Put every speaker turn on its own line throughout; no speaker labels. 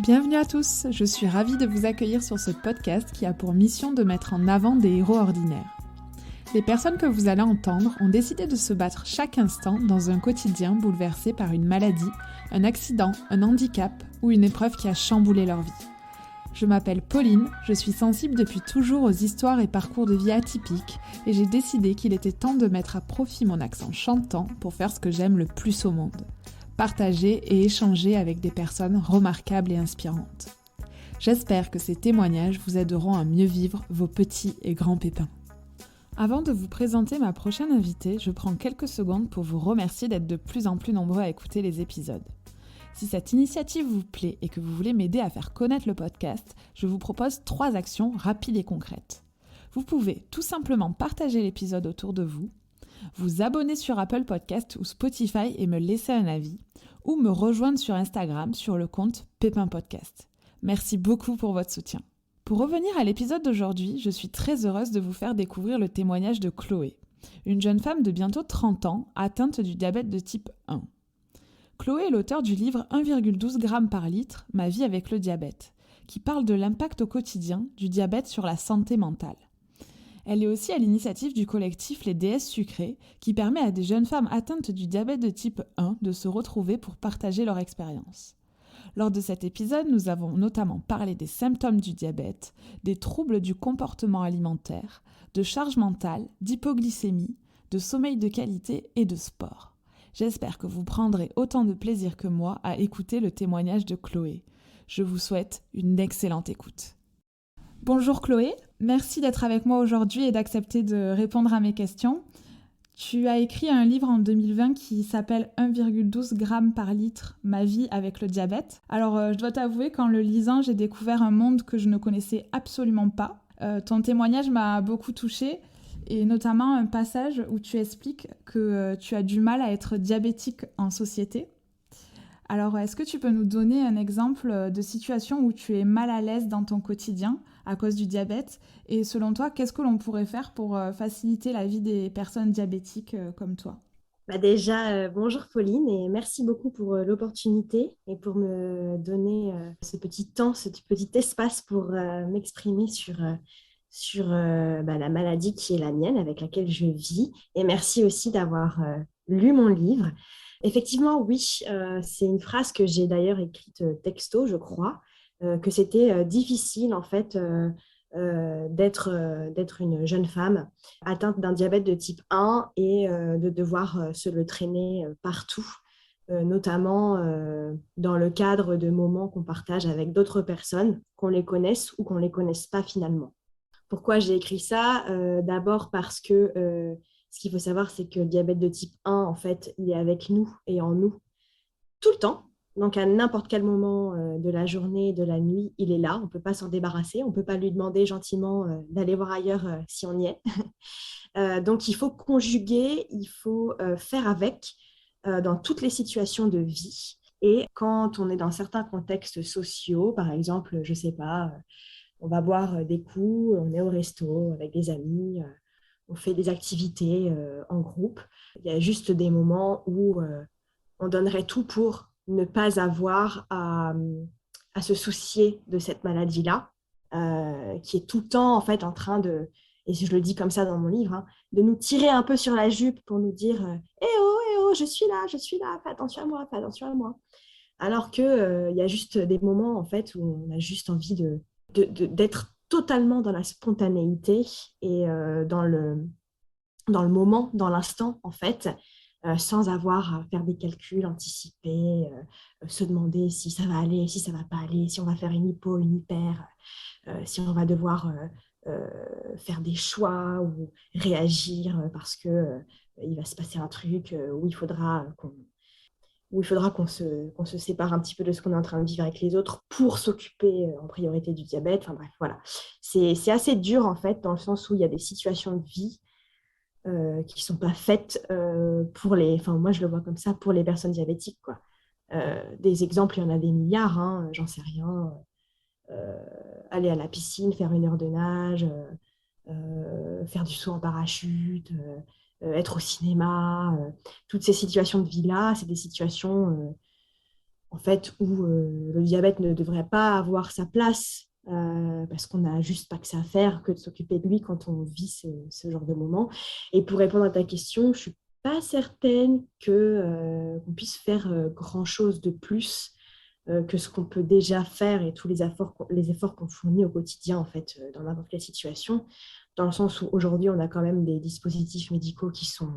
Bienvenue à tous, je suis ravie de vous accueillir sur ce podcast qui a pour mission de mettre en avant des héros ordinaires. Les personnes que vous allez entendre ont décidé de se battre chaque instant dans un quotidien bouleversé par une maladie, un accident, un handicap ou une épreuve qui a chamboulé leur vie. Je m'appelle Pauline, je suis sensible depuis toujours aux histoires et parcours de vie atypiques et j'ai décidé qu'il était temps de mettre à profit mon accent chantant pour faire ce que j'aime le plus au monde. Partager et échanger avec des personnes remarquables et inspirantes. J'espère que ces témoignages vous aideront à mieux vivre vos petits et grands pépins. Avant de vous présenter ma prochaine invitée, je prends quelques secondes pour vous remercier d'être de plus en plus nombreux à écouter les épisodes. Si cette initiative vous plaît et que vous voulez m'aider à faire connaître le podcast, je vous propose 3 actions rapides et concrètes. Vous pouvez tout simplement partager l'épisode autour de vous, vous abonner sur Apple Podcast ou Spotify et me laisser un avis, ou me rejoindre sur Instagram sur le compte Pépin Podcast. Merci beaucoup pour votre soutien. Pour revenir à l'épisode d'aujourd'hui, je suis très heureuse de vous faire découvrir le témoignage de Chloé, une jeune femme de bientôt 30 ans atteinte du diabète de type 1. Chloé est l'auteur du livre 1,12 g par litre, Ma vie avec le diabète, qui parle de l'impact au quotidien du diabète sur la santé mentale. Elle est aussi à l'initiative du collectif Les Déesses Sucrées, qui permet à des jeunes femmes atteintes du diabète de type 1 de se retrouver pour partager leur expérience. Lors de cet épisode, nous avons notamment parlé des symptômes du diabète, des troubles du comportement alimentaire, de charge mentale, d'hypoglycémie, de sommeil de qualité et de sport. J'espère que vous prendrez autant de plaisir que moi à écouter le témoignage de Chloé. Je vous souhaite une excellente écoute. Bonjour Chloé, merci d'être avec moi aujourd'hui et d'accepter de répondre à mes questions. Tu as écrit un livre en 2020 qui s'appelle 1,12 g par litre, ma vie avec le diabète. Alors je dois t'avouer qu'en le lisant, j'ai découvert un monde que je ne connaissais absolument pas. Ton témoignage m'a beaucoup touchée et notamment un passage où tu expliques que tu as du mal à être diabétique en société. Alors, est-ce que tu peux nous donner un exemple de situation où tu es mal à l'aise dans ton quotidien à cause du diabète? Et selon toi, qu'est-ce que l'on pourrait faire pour faciliter la vie des personnes diabétiques comme toi?
Déjà, bonjour Pauline et merci beaucoup pour l'opportunité et pour me donner ce petit temps, ce petit espace pour m'exprimer sur la maladie qui est la mienne, avec laquelle je vis. Et merci aussi d'avoir lu mon livre. Effectivement, oui, c'est une phrase que j'ai d'ailleurs écrite texto, je crois, que c'était difficile en fait d'être une jeune femme atteinte d'un diabète de type 1 et de devoir se le traîner partout, notamment dans le cadre de moments qu'on partage avec d'autres personnes, qu'on les connaisse ou qu'on ne les connaisse pas finalement. Pourquoi j'ai écrit ça? D'abord parce que ce qu'il faut savoir, c'est que le diabète de type 1, en fait, il est avec nous et en nous tout le temps. Donc, à n'importe quel moment de la journée, de la nuit, il est là. On ne peut pas s'en débarrasser. On ne peut pas lui demander gentiment d'aller voir ailleurs si on y est. Donc, il faut conjuguer, il faut faire avec dans toutes les situations de vie. Et quand on est dans certains contextes sociaux, par exemple, je ne sais pas, on va boire des coups, on est au resto avec des amis, on fait des activités en groupe. Il y a juste des moments où on donnerait tout pour ne pas avoir à se soucier de cette maladie-là, qui est tout le temps en fait en train de, et je le dis comme ça dans mon livre, hein, de nous tirer un peu sur la jupe pour nous dire eh oh, je suis là, fais attention à moi, fais attention à moi. Alors qu'il y a juste des moments en fait où on a juste envie d'être totalement dans la spontanéité et dans le moment, dans l'instant en fait, sans avoir à faire des calculs anticipés, se demander si ça va aller, si ça va pas aller, si on va faire une hypo, une hyper, si on va devoir faire des choix ou réagir parce que il va se passer un truc où il faudra qu'on se sépare un petit peu de ce qu'on est en train de vivre avec les autres pour s'occuper en priorité du diabète. Enfin bref, voilà. C'est assez dur en fait, dans le sens où il y a des situations de vie qui ne sont pas faites pour les... Enfin, moi, je le vois comme ça, pour les personnes diabétiques, quoi. Des exemples, il y en a des milliards, hein, j'en sais rien. Aller à la piscine, faire 1 heure de nage, faire du saut en parachute, être au cinéma. Toutes ces situations de vie-là, c'est des situations en fait, où le diabète ne devrait pas avoir sa place parce qu'on n'a juste pas que ça à faire que de s'occuper de lui quand on vit ce genre de moment. Et pour répondre à ta question, je suis pas certaine qu'on puisse faire grand-chose de plus que ce qu'on peut déjà faire et tous les efforts qu'on fournit au quotidien, en fait, dans n'importe quelle situation, dans le sens où aujourd'hui, on a quand même des dispositifs médicaux qui sont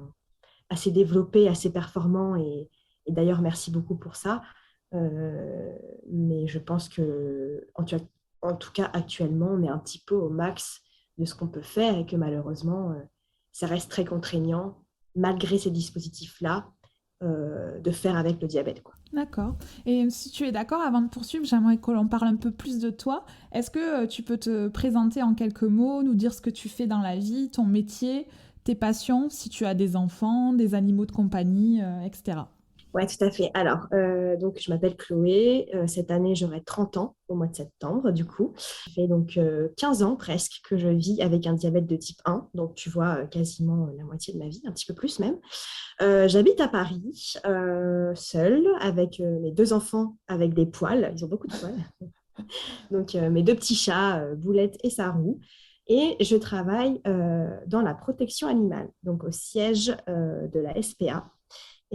assez développés, assez performants, et d'ailleurs, merci beaucoup pour ça. Mais je pense que, en tout cas, actuellement, on est un petit peu au max de ce qu'on peut faire et que malheureusement, ça reste très contraignant, malgré ces dispositifs-là, de faire avec le diabète, quoi.
D'accord. Et si tu es d'accord, avant de poursuivre, j'aimerais que l'on parle un peu plus de toi. Est-ce que tu peux te présenter en quelques mots, nous dire ce que tu fais dans la vie, ton métier, tes passions, si tu as des enfants, des animaux de compagnie, etc.
Ouais, tout à fait. Alors, donc, je m'appelle Chloé. Cette année, j'aurai 30 ans au mois de septembre, du coup. Ça fait donc 15 ans presque que je vis avec un diabète de type 1. Donc, tu vois, quasiment la moitié de ma vie, un petit peu plus même. J'habite à Paris, seule, avec mes deux enfants avec des poils. Ils ont beaucoup de poils. Donc, mes deux petits chats, Boulette et Sarou. Et je travaille dans la protection animale, donc au siège de la SPA.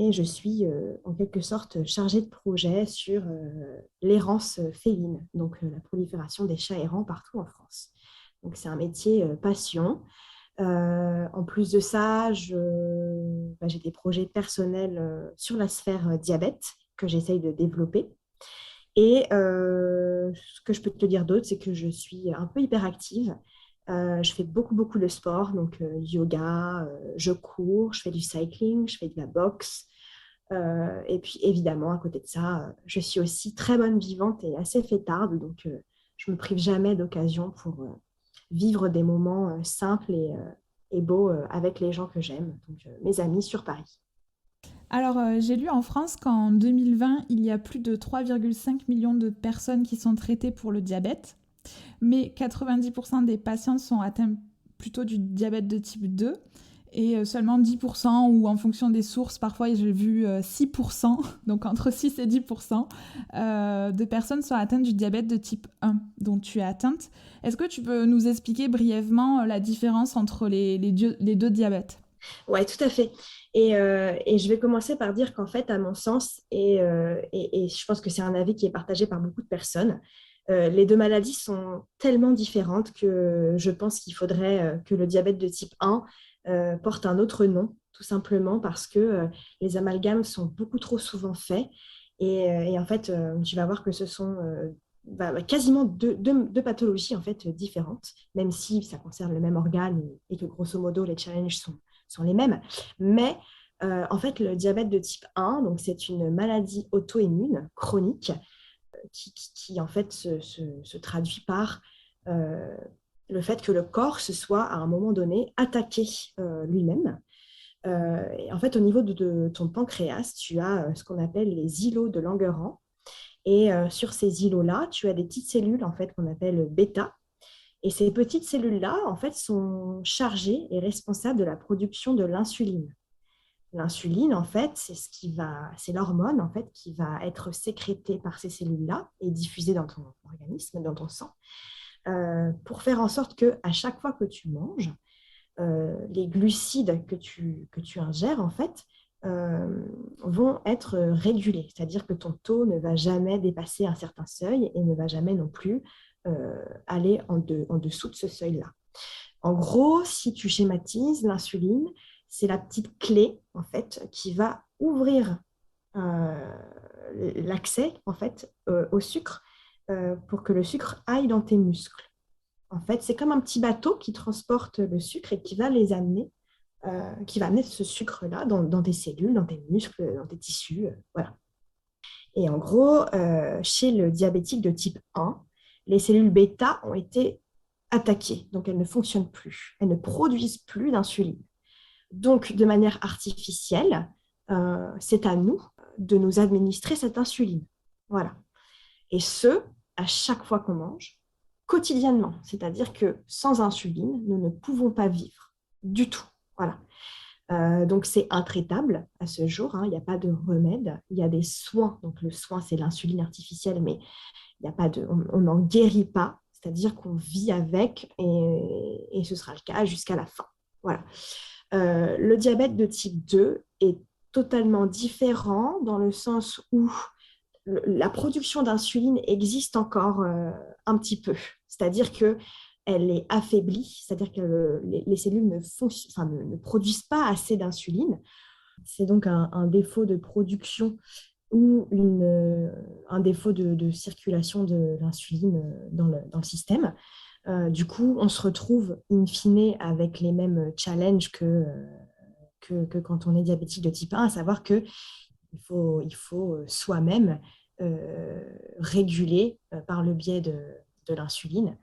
Et je suis en quelque sorte chargée de projet sur l'errance féline, donc la prolifération des chats errants partout en France. Donc c'est un métier passion. En plus de ça, j'ai des projets personnels sur la sphère diabète que j'essaye de développer. Et ce que je peux te dire d'autre, c'est que je suis un peu hyperactive. Je fais beaucoup, beaucoup de sport, donc yoga, je cours, je fais du cycling, je fais de la boxe. Et puis évidemment, à côté de ça, je suis aussi très bonne vivante et assez fêtarde, donc je ne me prive jamais d'occasion pour vivre des moments simples et beaux avec les gens que j'aime, donc mes amis sur Paris.
Alors, j'ai lu en France qu'en 2020, il y a plus de 3,5 millions de personnes qui sont traitées pour le diabète, mais 90% des patients sont atteints plutôt du diabète de type 2 et seulement 10% ou en fonction des sources, parfois j'ai vu 6%, donc entre 6 et 10% de personnes sont atteintes du diabète de type 1 dont tu es atteinte. Est-ce que tu peux nous expliquer brièvement la différence entre les deux diabètes?
Ouais, tout à fait. Et je vais commencer par dire qu'en fait, à mon sens, et je pense que c'est un avis qui est partagé par beaucoup de personnes, les deux maladies sont tellement différentes que je pense qu'il faudrait que le diabète de type 1 porte un autre nom, tout simplement parce que les amalgames sont beaucoup trop souvent faits. Et en fait, tu vas voir que ce sont quasiment deux pathologies en fait, différentes, même si ça concerne le même organe et que grosso modo, les challenges sont les mêmes. Mais en fait, le diabète de type 1, donc c'est une maladie auto-immune chronique qui en fait se traduit par euh, le fait que le corps se soit à un moment donné attaqué lui-même. Et en fait, au niveau de ton pancréas, tu as ce qu'on appelle les îlots de Langerhans. Et sur ces îlots-là, tu as des petites cellules en fait qu'on appelle bêta. Et ces petites cellules-là, en fait, sont chargées et responsables de la production de l'insuline. L'insuline, en fait, c'est l'hormone en fait qui va être sécrétée par ces cellules-là et diffusée dans ton organisme, dans ton sang, pour faire en sorte que à chaque fois que tu manges, les glucides que tu ingères, en fait, vont être régulés. C'est-à-dire que ton taux ne va jamais dépasser un certain seuil et ne va jamais non plus aller en dessous de ce seuil-là. En gros, si tu schématises, l'insuline, c'est la petite clé, en fait, qui va ouvrir euh, l'accès, en fait, au sucre pour que le sucre aille dans tes muscles. En fait, c'est comme un petit bateau qui transporte le sucre et qui va les amener, qui va amener ce sucre-là dans tes cellules, dans tes muscles, dans tes tissus. Voilà. Et en gros, chez le diabétique de type 1, les cellules bêta ont été attaquées. Donc, elles ne fonctionnent plus. Elles ne produisent plus d'insuline. Donc, de manière artificielle, c'est à nous de nous administrer cette insuline. Voilà. Et ce, à chaque fois qu'on mange, quotidiennement. C'est-à-dire que sans insuline, nous ne pouvons pas vivre du tout. Voilà. Donc, c'est intraitable à ce jour, hein, il n'y a pas de remède. Il y a des soins. Donc, le soin, c'est l'insuline artificielle, mais il y a pas de, on n'en guérit pas. C'est-à-dire qu'on vit avec et ce sera le cas jusqu'à la fin. Voilà. Le diabète de type 2 est totalement différent dans le sens où la production d'insuline existe encore un petit peu. C'est-à-dire que elle est affaiblie, c'est-à-dire que les cellules ne produisent pas assez d'insuline. C'est donc un défaut de production ou un défaut de circulation de l'insuline dans le système. Du coup, on se retrouve in fine avec les mêmes challenges que quand on est diabétique de type 1, à savoir qu'il faut soi-même réguler par le biais de l'insuline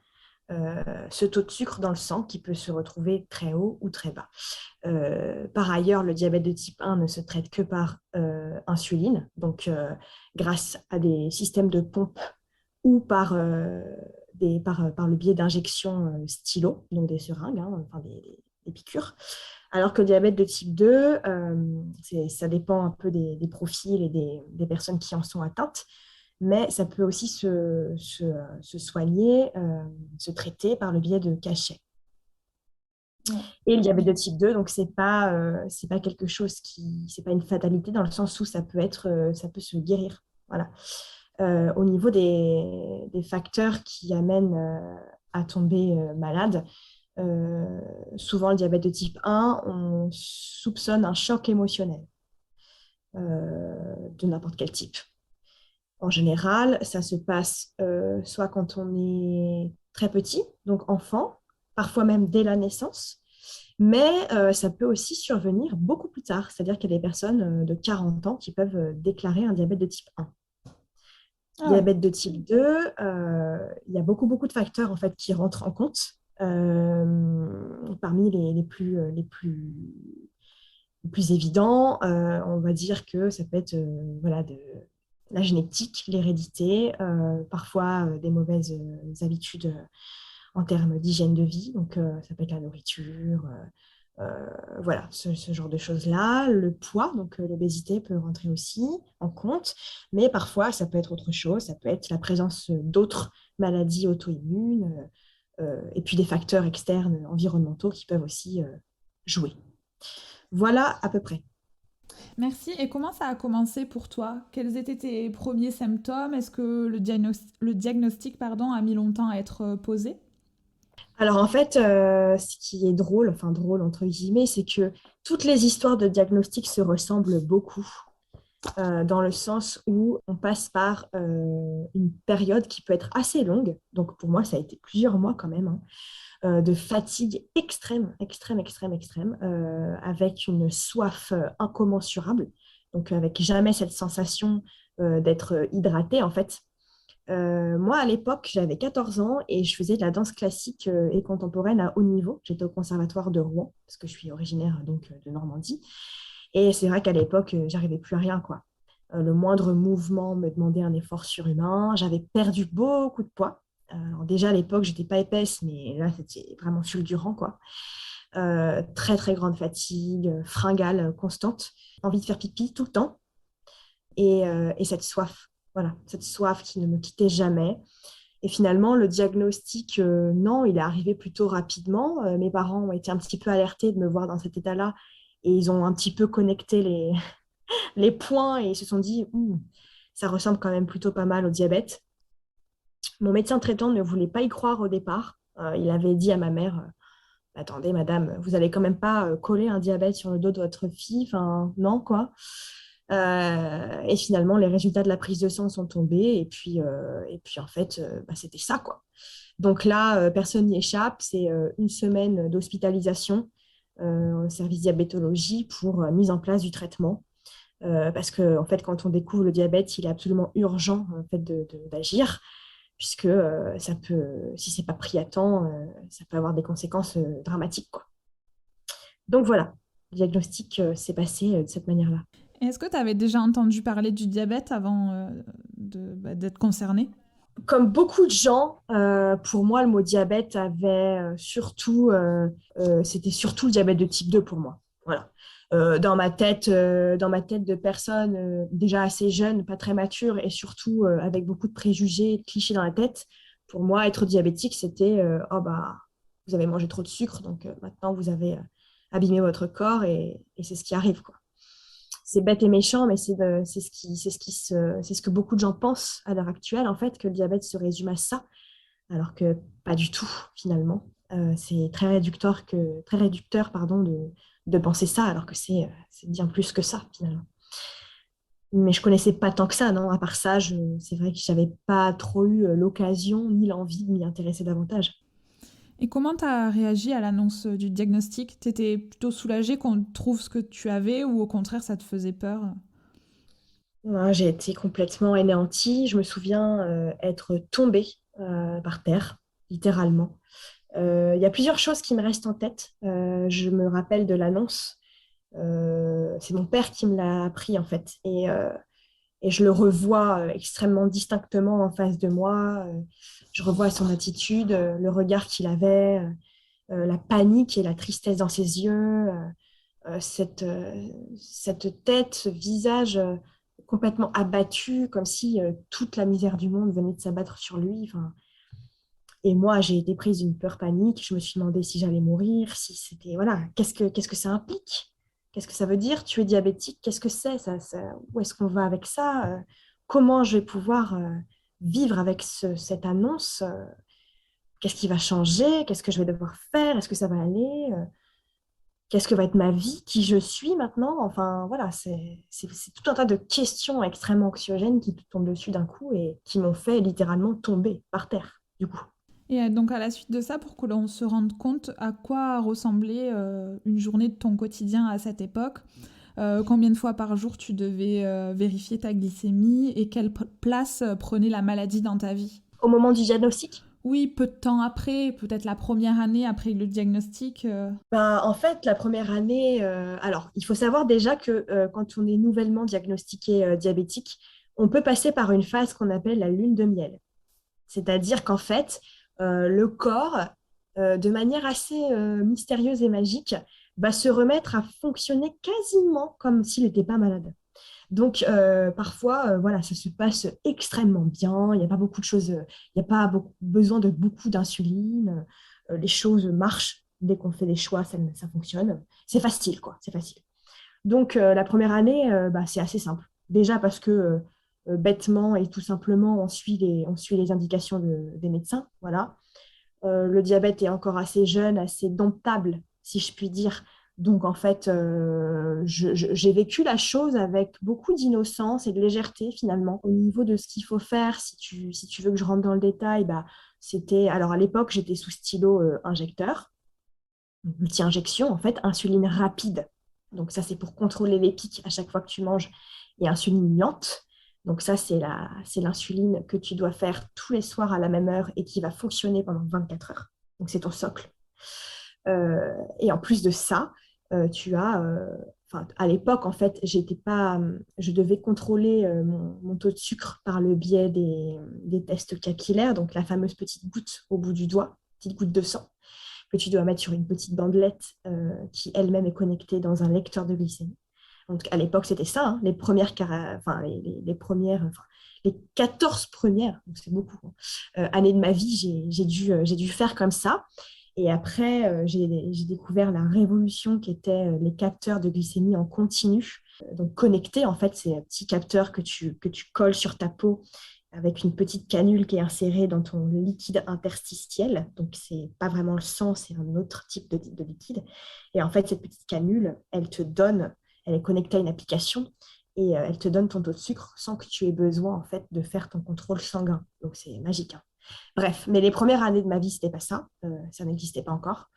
ce taux de sucre dans le sang qui peut se retrouver très haut ou très bas. Par ailleurs, le diabète de type 1 ne se traite que par insuline, donc grâce à des systèmes de pompe ou par le biais d'injections stylo, donc des seringues, hein, enfin des piqûres. Alors que le diabète de type 2, ça dépend un peu des profils et des personnes qui en sont atteintes, mais ça peut aussi se soigner, se traiter par le biais de cachets.
Ouais.
Et le diabète de type 2, donc c'est pas quelque chose c'est pas une fatalité dans le sens où ça peut se guérir. Voilà. Au niveau des facteurs qui amènent à tomber malade, souvent le diabète de type 1, on soupçonne un choc émotionnel de n'importe quel type. En général, ça se passe soit quand on est très petit, donc enfant, parfois même dès la naissance, mais ça peut aussi survenir beaucoup plus tard, c'est-à-dire qu'il y a des personnes de 40 ans qui peuvent déclarer un diabète de type 1.
Ah ouais.
Diabète de type 2, il y a beaucoup de facteurs en fait, qui rentrent en compte. Parmi les plus évidents, on va dire que ça peut être voilà, la génétique, l'hérédité, parfois des mauvaises habitudes en termes d'hygiène de vie. Donc, ça peut être la nourriture, voilà, ce genre de choses-là. Le poids, donc l'obésité peut rentrer aussi en compte, mais parfois, ça peut être autre chose. Ça peut être la présence d'autres maladies auto-immunes et puis des facteurs externes environnementaux qui peuvent aussi jouer. Voilà à peu près.
Merci. Et comment ça a commencé pour toi? Quels étaient tes premiers symptômes? Est-ce que le diagnostic, pardon, a mis longtemps à être posé?
Alors en fait, ce qui est drôle, enfin drôle entre guillemets, c'est que toutes les histoires de diagnostic se ressemblent beaucoup, dans le sens où on passe par une période qui peut être assez longue. Donc pour moi, ça a été plusieurs mois quand même, hein, de fatigue extrême, avec une soif incommensurable. Donc avec jamais cette sensation d'être hydraté en fait. Moi, à l'époque, j'avais 14 ans et je faisais de la danse classique et contemporaine à haut niveau. J'étais au conservatoire de Rouen, parce que je suis originaire donc de Normandie. Et c'est vrai qu'à l'époque, j'arrivais plus à rien, quoi. Le moindre mouvement me demandait un effort surhumain. J'avais perdu beaucoup de poids. Alors déjà, à l'époque, j'étais pas épaisse, mais là, c'était vraiment fulgurant, quoi. Très grande fatigue, fringale constante, envie de faire pipi tout le temps et cette soif, voilà, cette soif qui ne me quittait jamais. Et finalement, le diagnostic, non, il est arrivé plutôt rapidement. Mes parents ont été un petit peu alertés de me voir dans cet état-là et ils ont un petit peu connecté les points et ils se sont dit, ça ressemble quand même plutôt pas mal au diabète. Mon médecin traitant ne voulait pas y croire au départ. Il avait dit à ma mère, attendez, madame, vous allez quand même pas coller un diabète sur le dos de votre fille, enfin, non, quoi. Et finalement, les résultats de la prise de sang sont tombés. Et puis en fait, c'était ça, quoi. Donc là, personne n'y échappe. C'est une semaine d'hospitalisation au service diabétologie pour mise en place du traitement. Parce que, en fait, quand on découvre le diabète, il est absolument urgent en fait, d'agir, puisque si c'est pas pris à temps, ça peut avoir des conséquences dramatiques, quoi. Donc voilà, le diagnostic s'est passé de cette manière-là.
Est-ce que tu avais déjà entendu parler du diabète avant d'être concerné?
Comme beaucoup de gens, pour moi, le mot diabète avait c'était surtout le diabète de type 2 pour moi. Voilà. Dans ma tête de personne déjà assez jeune, pas très mature et surtout avec beaucoup de préjugés et de clichés dans la tête, pour moi, être diabétique, c'était oh bah, vous avez mangé trop de sucre, donc maintenant vous avez abîmé votre corps et c'est ce qui arrive, quoi. C'est bête et méchant, mais c'est ce que beaucoup de gens pensent à l'heure actuelle, en fait, que le diabète se résume à ça, alors que pas du tout, finalement. C'est très réducteur, pardon, de penser ça, alors que c'est bien plus que ça, finalement. Mais je connaissais pas tant que ça, non. À part ça, c'est vrai que j'avais pas trop eu l'occasion ni l'envie de m'y intéresser davantage.
Et comment tu as réagi à l'annonce du diagnostic? T'étais plutôt soulagée qu'on trouve ce que tu avais ou au contraire ça te faisait peur?
Ouais, j'ai été complètement anéantie. Je me souviens être tombée par terre, littéralement. Il y a plusieurs choses qui me restent en tête. Je me rappelle de l'annonce. C'est mon père qui me l'a appris, en fait. Et je le revois extrêmement distinctement en face de moi. Je revois son attitude, le regard qu'il avait, la panique et la tristesse dans ses yeux, cette tête, ce visage complètement abattu, comme si toute la misère du monde venait de s'abattre sur lui. Enfin, et moi, j'ai été prise d'une peur panique. Je me suis demandé si j'allais mourir, si c'était... Voilà, qu'est-ce que ça implique? Qu'est-ce que ça veut dire? Tu es diabétique, qu'est-ce que c'est? Où est-ce qu'on va avec ça? Comment je vais pouvoir vivre avec cette annonce? Qu'est-ce qui va changer? Qu'est-ce que je vais devoir faire? Est-ce que ça va aller? Qu'est-ce que va être ma vie? Qui je suis maintenant? Enfin, voilà, c'est tout un tas de questions extrêmement anxiogènes qui te tombent dessus d'un coup et qui m'ont fait littéralement tomber par terre, du coup.
Et donc à la suite de ça, pour que l'on se rende compte à quoi ressemblait une journée de ton quotidien à cette époque, combien de fois par jour tu devais vérifier ta glycémie et quelle place prenait la maladie dans ta vie?
Au moment du diagnostic,
Oui, peu de temps après, peut-être la première année après le diagnostic.
ben, en fait, la première année, alors, il faut savoir déjà que quand on est nouvellement diagnostiqué diabétique, on peut passer par une phase qu'on appelle la lune de miel. C'est-à-dire qu'en fait, le corps, de manière assez mystérieuse et magique, va se remettre à fonctionner quasiment comme s'il n'était pas malade. Donc, parfois, voilà, ça se passe extrêmement bien. Il n'y a pas beaucoup de choses, il n'y a pas besoin de beaucoup d'insuline. Les choses marchent. Dès qu'on fait des choix, ça fonctionne. C'est facile, quoi. C'est facile. Donc, la première année, bah, c'est assez simple. Déjà parce que bêtement et tout simplement, on suit les indications des médecins. Voilà. Le diabète est encore assez jeune, assez domptable, si je puis dire. Donc, en fait, j'ai vécu la chose avec beaucoup d'innocence et de légèreté, finalement. Au niveau de ce qu'il faut faire, si tu veux que je rentre dans le détail, bah, c'était... Alors, à l'époque, j'étais sous stylo injecteur, multi-injection, en fait, insuline rapide. Donc, ça, c'est pour contrôler les pics à chaque fois que tu manges. Et insuline lente. Donc ça, c'est l'insuline que tu dois faire tous les soirs à la même heure et qui va fonctionner pendant 24 heures. Donc c'est ton socle. Et en plus de ça, tu as, à l'époque, en fait, j'étais pas, je devais contrôler mon taux de sucre par le biais des tests capillaires, donc la fameuse petite goutte au bout du doigt, petite goutte de sang que tu dois mettre sur une petite bandelette qui elle-même est connectée dans un lecteur de glycémie. Donc, à l'époque, c'était ça, hein, les premières, enfin, les premières, enfin, les 14 premières, donc c'est beaucoup, hein, années de ma vie, j'ai dû faire comme ça. Et après, j'ai découvert la révolution qui était les capteurs de glycémie en continu. Donc, connectés, en fait, c'est un petit capteur que tu colles sur ta peau avec une petite canule qui est insérée dans ton liquide interstitiel. Donc, c'est pas vraiment le sang, c'est un autre type de liquide. Et en fait, cette petite canule, elle est connectée à une application et elle te donne ton taux de sucre sans que tu aies besoin, en fait, de faire ton contrôle sanguin. Donc, c'est magique, hein. Bref, mais les premières années de ma vie, c'était pas ça. Ça n'existait pas encore.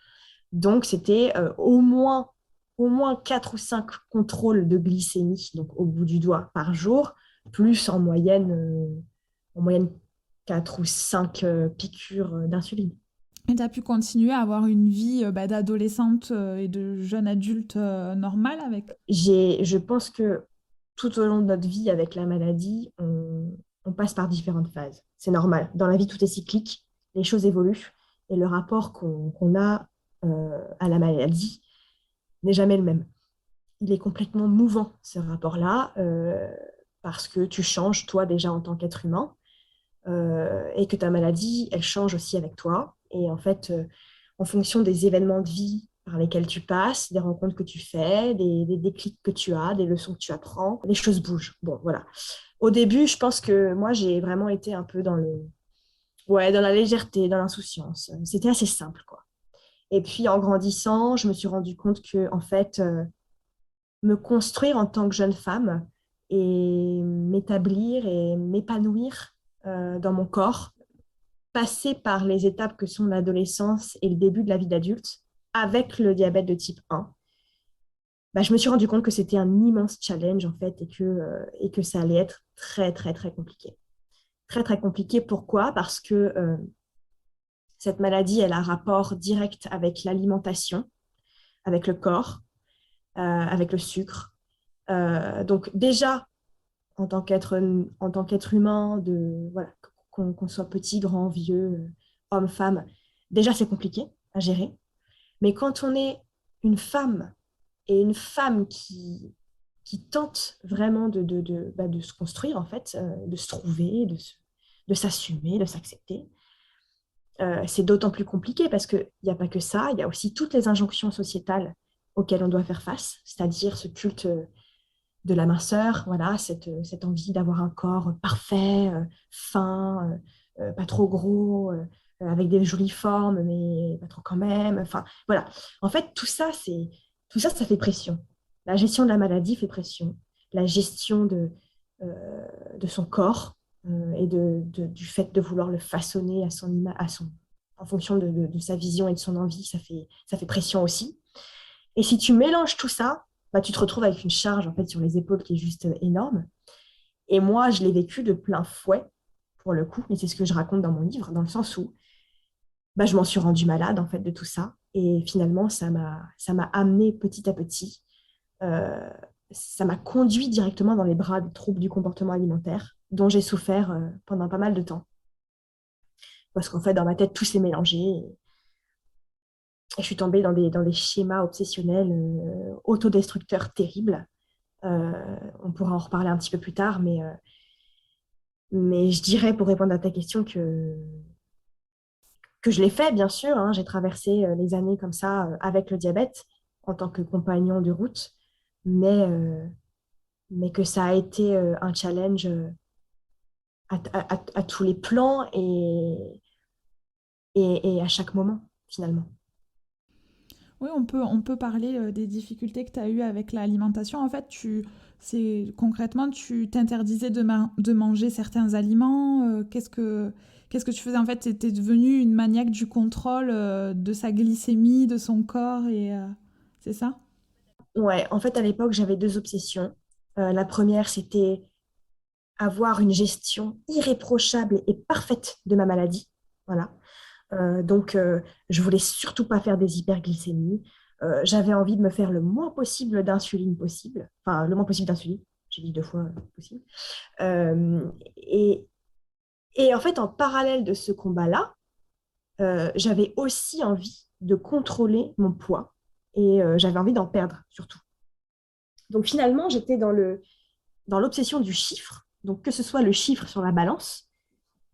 Donc, c'était au moins 4 ou 5 contrôles de glycémie, donc au bout du doigt par jour, plus en moyenne 4 ou 5 piqûres d'insuline.
Et tu as pu continuer à avoir une vie d'adolescente et de jeune adulte normale avec?
Je pense que tout au long de notre vie avec la maladie, on passe par différentes phases. C'est normal. Dans la vie, tout est cyclique, les choses évoluent et le rapport qu'on a à la maladie n'est jamais le même. il est complètement mouvant, ce rapport-là, parce que tu changes, toi, déjà en tant qu'être humain, et que ta maladie, elle change aussi avec toi. Et en fait, en fonction des événements de vie par lesquels tu passes, des rencontres que tu fais, des déclics que tu as, des leçons que tu apprends, les choses bougent. Bon, voilà. Au début, je pense que moi, j'ai vraiment été un peu ouais, dans la légèreté, dans l'insouciance. C'était assez simple, quoi. Et puis, en grandissant, je me suis rendu compte que, en fait, me construire en tant que jeune femme et m'établir et m'épanouir dans mon corps, passer par les étapes que sont l'adolescence et le début de la vie d'adulte avec le diabète de type 1, bah, je me suis rendu compte que c'était un immense challenge en fait et que ça allait être très très très compliqué. Très très compliqué, pourquoi? Parce que cette maladie, elle a un rapport direct avec l'alimentation, avec le corps, avec le sucre. Donc déjà, en tant qu'être humain, voilà, qu'on soit petit, grand, vieux, homme, femme, déjà c'est compliqué à gérer. Mais quand on est une femme et une femme qui tente vraiment de se construire, en fait, de se trouver, de s'assumer, de s'accepter, c'est d'autant plus compliqué parce qu'il n'y a pas que ça, il y a aussi toutes les injonctions sociétales auxquelles on doit faire face, c'est-à-dire ce culte de la minceur, voilà, cette envie d'avoir un corps parfait, fin, pas trop gros, avec des jolies formes, mais pas trop quand même. Enfin, voilà. En fait, tout ça, ça fait pression. La gestion de la maladie fait pression. La gestion de son corps et du fait de vouloir le façonner en fonction de sa vision et de son envie, ça fait pression aussi. Et si tu mélanges tout ça, bah, tu te retrouves avec une charge en fait sur les épaules qui est juste énorme. Et moi, je l'ai vécu de plein fouet pour le coup, et c'est ce que je raconte dans mon livre, dans le sens où bah, je m'en suis rendue malade en fait de tout ça. Et finalement, ça m'a amené petit à petit, euh, ça m'a conduit directement dans les bras des troubles du comportement alimentaire, dont j'ai souffert pendant pas mal de temps. Parce qu'en fait, dans ma tête, tout s'est mélangé. Et je suis tombée dans des schémas obsessionnels autodestructeurs terribles. On pourra en reparler un petit peu plus tard, mais je dirais pour répondre à ta question que je l'ai fait, bien sûr. Hein. J'ai traversé les années comme ça avec le diabète en tant que compagnon de route, mais, euh, mais que ça a été un challenge à tous les plans et à chaque moment, finalement.
Oui, on peut parler des difficultés que tu as eues avec l'alimentation. En fait, concrètement, tu t'interdisais de manger certains aliments. Qu'est-ce que tu faisais? En fait, tu étais devenue une maniaque du contrôle de sa glycémie, de son corps, c'est ça?
Ouais, en fait, à l'époque, j'avais deux obsessions. La première, c'était avoir une gestion irréprochable et parfaite de ma maladie. Voilà. Je voulais surtout pas faire des hyperglycémies. J'avais envie de me faire le moins possible d'insuline possible. Enfin, le moins possible d'insuline. J'ai dit deux fois possible. Euh, et, et en fait, en parallèle de ce combat-là, j'avais aussi envie de contrôler mon poids et j'avais envie d'en perdre surtout. Donc finalement, j'étais dans l'obsession du chiffre, donc que ce soit le chiffre sur la balance,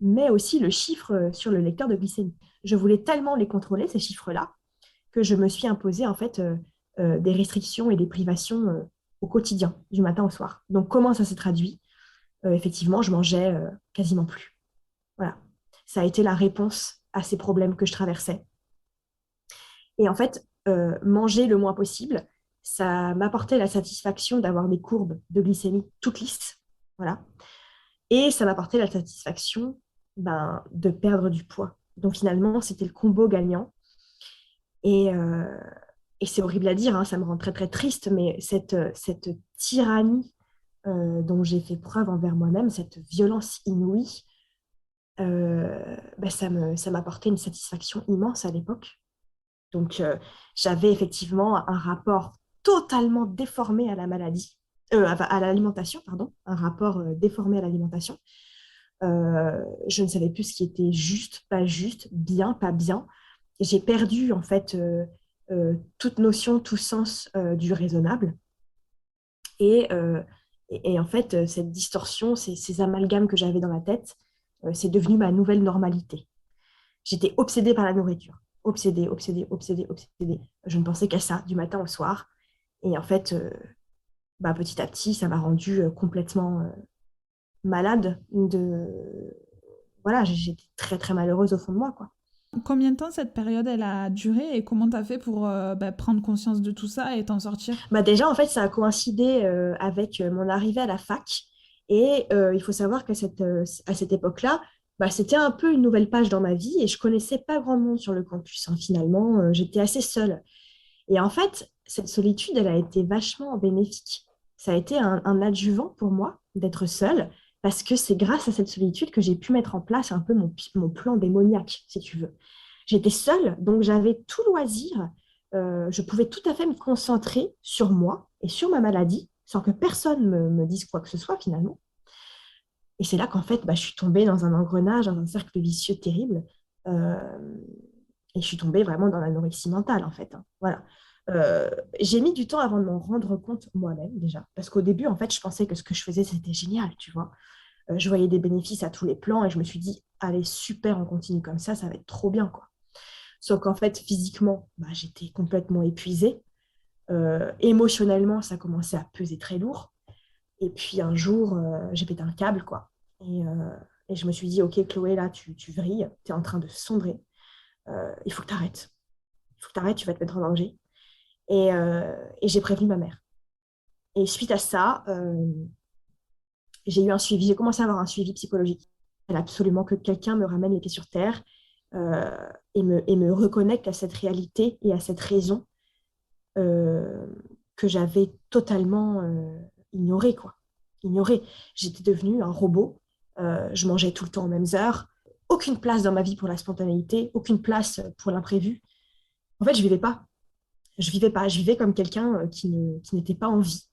mais aussi le chiffre sur le lecteur de glycémie. Je voulais tellement les contrôler, ces chiffres-là, que je me suis imposé en fait des restrictions et des privations au quotidien, du matin au soir. Donc comment ça s'est traduit? Effectivement, je mangeais quasiment plus. Voilà. Ça a été la réponse à ces problèmes que je traversais. Et en fait, manger le moins possible, ça m'apportait la satisfaction d'avoir des courbes de glycémie toutes lisses. Voilà. Et ça m'apportait la satisfaction de perdre du poids. Donc finalement, c'était le combo gagnant. Et, euh, et c'est horrible à dire, hein, ça me rend très très triste, mais cette tyrannie dont j'ai fait preuve envers moi-même, cette violence inouïe, ça m'apportait une satisfaction immense à l'époque. Donc j'avais effectivement un rapport totalement déformé à la maladie, à l'alimentation, pardon, un rapport déformé à l'alimentation. Je ne savais plus ce qui était juste, pas juste, bien, pas bien. J'ai perdu en fait toute notion, tout sens du raisonnable. Et en fait, cette distorsion, ces amalgames que j'avais dans la tête, c'est devenu ma nouvelle normalité. J'étais obsédée par la nourriture. Obsédée, obsédée, obsédée, obsédée. Je ne pensais qu'à ça, du matin au soir. Et en fait, petit à petit, ça m'a rendue complètement malade. Voilà, j'étais très, très malheureuse au fond de moi, quoi.
Combien de temps cette période elle a duré et comment tu as fait pour prendre conscience de tout ça et t'en sortir?
Déjà, en fait, ça a coïncidé avec mon arrivée à la fac. Et il faut savoir à cette époque-là, c'était un peu une nouvelle page dans ma vie et je connaissais pas grand monde sur le campus, hein. Finalement, j'étais assez seule. Et en fait, cette solitude, elle a été vachement bénéfique. Ça a été un adjuvant pour moi d'être seule parce que c'est grâce à cette solitude que j'ai pu mettre en place un peu mon plan démoniaque, si tu veux. J'étais seule, donc j'avais tout loisir. Je pouvais tout à fait me concentrer sur moi et sur ma maladie sans que personne me dise quoi que ce soit finalement. Et c'est là qu'en fait, je suis tombée dans un engrenage, dans un cercle vicieux terrible. Euh, et je suis tombée vraiment dans l'anorexie mentale, en fait, hein. Voilà. J'ai mis du temps avant de m'en rendre compte moi-même déjà. Parce qu'au début, en fait, je pensais que ce que je faisais, c'était génial, tu vois. Je voyais des bénéfices à tous les plans et je me suis dit, allez, super, on continue comme ça va être trop bien, quoi. Sauf qu'en fait, physiquement, j'étais complètement épuisée. Émotionnellement, ça commençait à peser très lourd. Et puis un jour, j'ai pété un câble, quoi. Et je me suis dit, OK, Chloé, là, tu vrilles, tu es en train de sombrer. Il faut que tu arrêtes. Il faut que tu arrêtes, tu vas te mettre en danger. Et j'ai prévenu ma mère. Et suite à ça, j'ai eu un suivi. J'ai commencé à avoir un suivi psychologique. Il fallait absolument que quelqu'un me ramène les pieds sur terre et me reconnecte à cette réalité et à cette raison euh, que j'avais totalement ignorée, quoi. Ignorée. J'étais devenue un robot. Je mangeais tout le temps aux mêmes heures. Aucune place dans ma vie pour la spontanéité, aucune place pour l'imprévu. En fait, je vivais pas. Je vivais pas. Je vivais comme quelqu'un qui n'était pas en vie.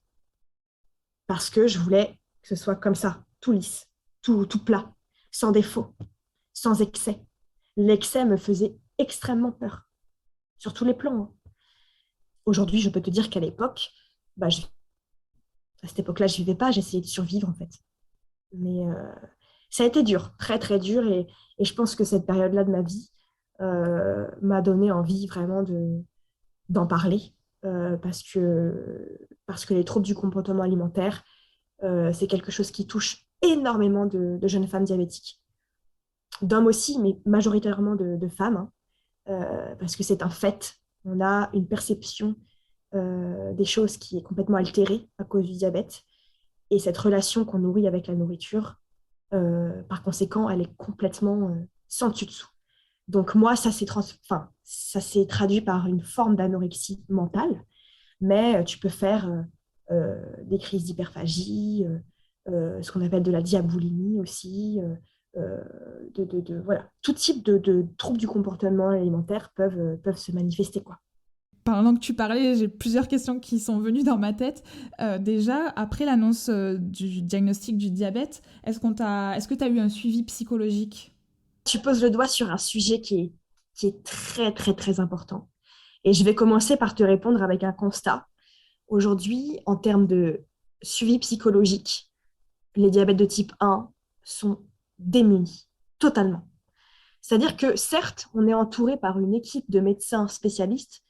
Parce que je voulais que ce soit comme ça, tout lisse, tout plat, sans défaut, sans excès. L'excès me faisait extrêmement peur, sur tous les plans, hein. Aujourd'hui, je peux te dire qu'à l'époque, à cette époque-là, je vivais pas, j'essayais de survivre en fait. Mais ça a été dur, très très dur, et je pense que cette période-là de ma vie m'a donné envie vraiment d'en parler, parce que les troubles du comportement alimentaire, c'est quelque chose qui touche énormément de jeunes femmes diabétiques, d'hommes aussi, mais majoritairement de femmes, hein, parce que c'est un fait. On a une perception des choses qui est complètement altérée à cause du diabète. Et cette relation qu'on nourrit avec la nourriture, par conséquent, elle est complètement sans dessus-dessous. Donc moi, ça s'est traduit par une forme d'anorexie mentale, mais tu peux faire des crises d'hyperphagie, ce qu'on appelle de la diaboulimie aussi, voilà. Tout type de troubles du comportement alimentaire peuvent se manifester, quoi.
Pendant que tu parlais, j'ai plusieurs questions qui sont venues dans ma tête. Déjà, après l'annonce du diagnostic du diabète, est-ce que tu as eu un suivi psychologique?
Tu poses le doigt sur un sujet qui est très, très, très important. Et je vais commencer par te répondre avec un constat. Aujourd'hui, en termes de suivi psychologique, les diabètes de type 1 sont démunis, totalement. C'est-à-dire que certes, on est entouré par une équipe de médecins spécialistes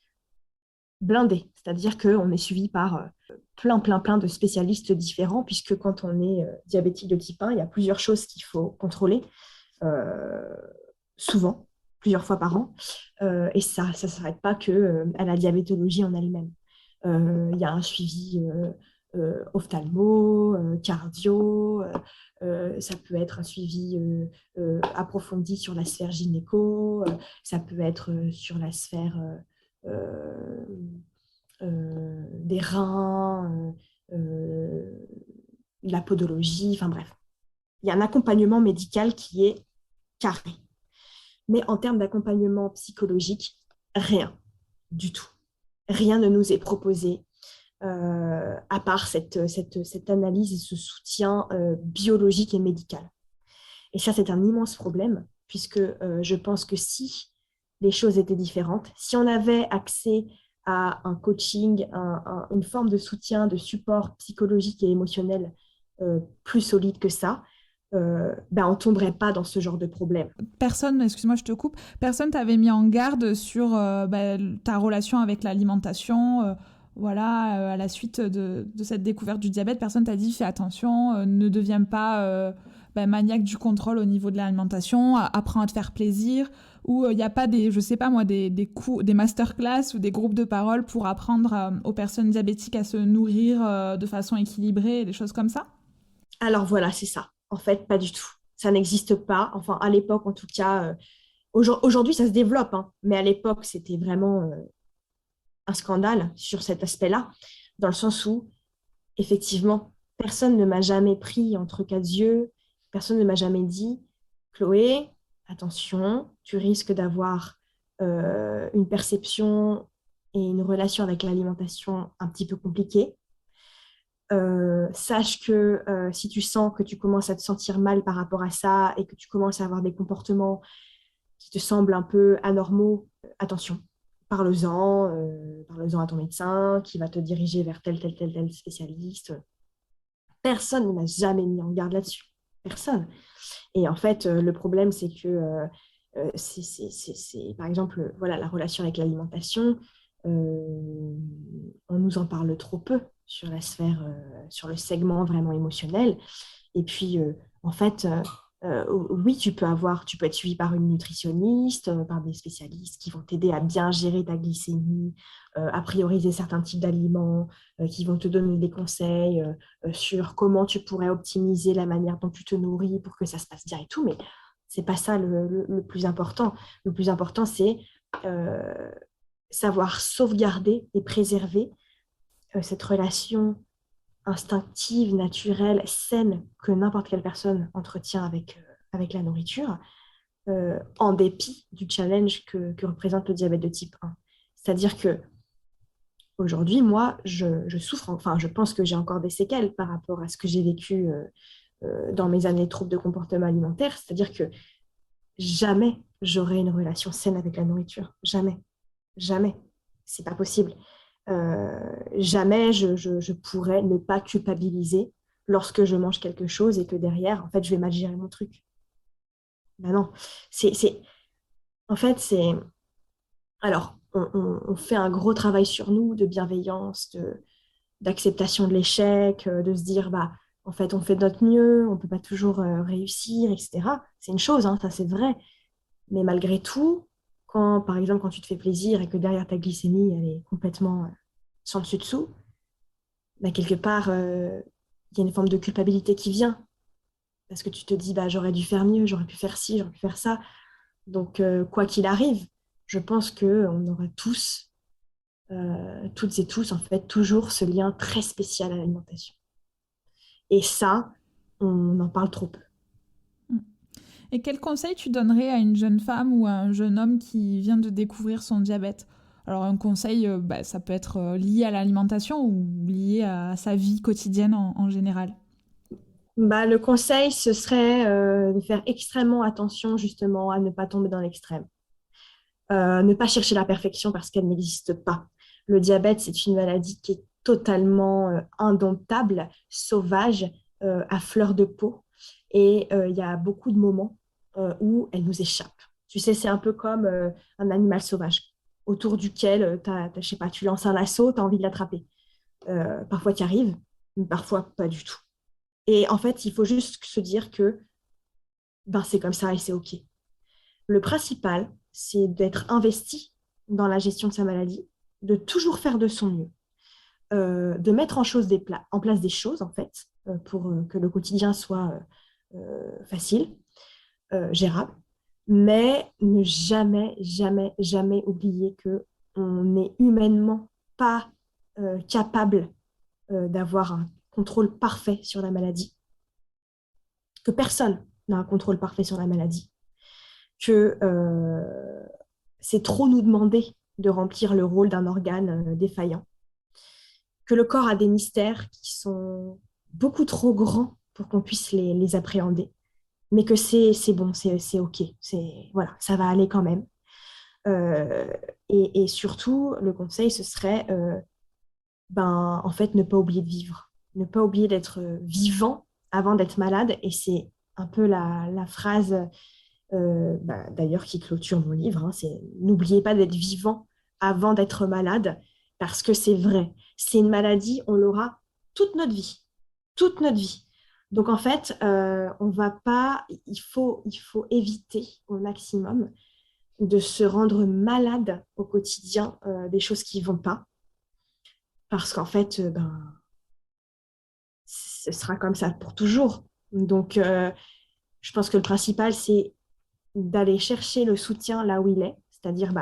blindés, c'est-à-dire qu'on est suivi par plein, plein, plein de spécialistes différents, puisque quand on est diabétique de type 1, il y a plusieurs choses qu'il faut contrôler, euh, souvent, plusieurs fois par an, et ça ne s'arrête pas à la diabétologie en elle-même. Il y a un suivi ophtalmo, cardio, ça peut être un suivi approfondi sur la sphère gynéco, ça peut être sur la sphère euh, des reins, la podologie, enfin bref. Il y a un accompagnement médical qui est carré. Mais en termes d'accompagnement psychologique, rien du tout. Rien ne nous est proposé à part cette analyse et ce soutien biologique et médical. Et ça, c'est un immense problème, puisque je pense que si les choses étaient différentes, si on avait accès à un coaching, une forme de soutien, de support psychologique et émotionnel plus solide que ça, ben, on ne tomberait pas dans ce genre de problème.
Personne, excuse-moi, je te coupe, personne t'avait mis en garde sur ta relation avec l'alimentation. À la suite de cette découverte du diabète, personne t'a dit fais attention, ne deviens pas maniaque du contrôle au niveau de l'alimentation, apprends à te faire plaisir. Ou il n'y a pas je sais pas moi, des cours, des masterclass ou des groupes de parole pour apprendre aux personnes diabétiques à se nourrir de façon équilibrée, des choses comme ça?
Alors voilà, c'est ça. En fait, pas du tout. Ça n'existe pas. Enfin, à l'époque, en tout cas, aujourd'hui, ça se développe, hein, mais à l'époque, c'était vraiment un scandale sur cet aspect-là, dans le sens où, effectivement, personne ne m'a jamais pris entre quatre yeux, personne ne m'a jamais dit, Chloé, attention, tu risques d'avoir une perception et une relation avec l'alimentation un petit peu compliquée. Sache que si tu sens que tu commences à te sentir mal par rapport à ça et que tu commences à avoir des comportements qui te semblent un peu anormaux, attention, parle-en à ton médecin qui va te diriger vers tel spécialiste. Personne ne m'a jamais mis en garde là-dessus. Personne. Et en fait, le problème, c'est que, par exemple, voilà, la relation avec l'alimentation, on nous en parle trop peu sur la sphère, sur le segment vraiment émotionnel. Et puis, en fait, oui, tu peux être suivi par une nutritionniste, par des spécialistes qui vont t'aider à bien gérer ta glycémie, à prioriser certains types d'aliments, qui vont te donner des conseils sur comment tu pourrais optimiser la manière dont tu te nourris pour que ça se passe bien et tout. Mais c'est pas ça le plus important. Le plus important, c'est euh, savoir sauvegarder et préserver cette relation instinctive, naturelle, saine que n'importe quelle personne entretient avec la nourriture, en dépit du challenge que représente le diabète de type 1. C'est-à-dire que aujourd'hui, moi, je souffre, enfin, je pense que j'ai encore des séquelles par rapport à ce que j'ai vécu dans mes années de troubles de comportement alimentaire. C'est-à-dire que jamais j'aurai une relation saine avec la nourriture. Jamais. Jamais. C'est pas possible. Jamais je pourrais ne pas culpabiliser lorsque je mange quelque chose et que derrière, en fait, je vais mal gérer mon truc. Ben non. C'est, en fait, c'est... Alors, on fait un gros travail sur nous de bienveillance, d'acceptation de l'échec, de se dire, bah, en fait, on fait de notre mieux, on ne peut pas toujours réussir, etc. C'est une chose, hein, ça c'est vrai. Mais malgré tout, quand, par exemple, quand tu te fais plaisir et que derrière ta glycémie, elle est complètement sans dessus-dessous, bah, quelque part, il y a une forme de culpabilité qui vient. Parce que tu te dis, bah, j'aurais dû faire mieux, j'aurais pu faire ci, j'aurais pu faire ça. Donc, quoi qu'il arrive, je pense qu'on aura tous, toutes et tous, en fait, toujours ce lien très spécial à l'alimentation. Et ça, on en parle trop peu.
Et quel conseil tu donnerais à une jeune femme ou à un jeune homme qui vient de découvrir son diabète? Alors un conseil, ça peut être lié à l'alimentation ou lié à sa vie quotidienne en général.
Bah, le conseil, ce serait de faire extrêmement attention justement à ne pas tomber dans l'extrême. Ne pas chercher la perfection parce qu'elle n'existe pas. Le diabète, c'est une maladie qui est totalement indomptable, sauvage, à fleur de peau. Et il y a beaucoup de moments où elle nous échappe. Tu sais, c'est un peu comme un animal sauvage autour duquel, je sais pas, tu lances un lasso, tu as envie de l'attraper. Parfois, tu y arrives, mais parfois, pas du tout. Et en fait, il faut juste se dire que ben, c'est comme ça et c'est OK. Le principal, c'est d'être investi dans la gestion de sa maladie, de toujours faire de son mieux, de mettre en place des choses, en fait, pour que le quotidien soit facile, gérable, mais ne jamais, jamais, jamais oublier que on n'est humainement pas capable d'avoir un contrôle parfait sur la maladie, que personne n'a un contrôle parfait sur la maladie, que c'est trop nous demander de remplir le rôle d'un organe défaillant, que le corps a des mystères qui sont beaucoup trop grands pour qu'on puisse les appréhender, mais que c'est bon, c'est OK, voilà, ça va aller quand même. Euh, et surtout, le conseil, ce serait, en fait, ne pas oublier de vivre, ne pas oublier d'être vivant avant d'être malade. Et c'est un peu la phrase, d'ailleurs, qui clôture mon livre, hein, c'est n'oubliez pas d'être vivant avant d'être malade, parce que c'est vrai. C'est une maladie, on l'aura toute notre vie, toute notre vie. Donc en fait, on va pas, il faut éviter au maximum de se rendre malade au quotidien des choses qui vont pas, parce qu'en fait, ce sera comme ça pour toujours. Donc, je pense que le principal, c'est d'aller chercher le soutien là où il est, c'est-à-dire,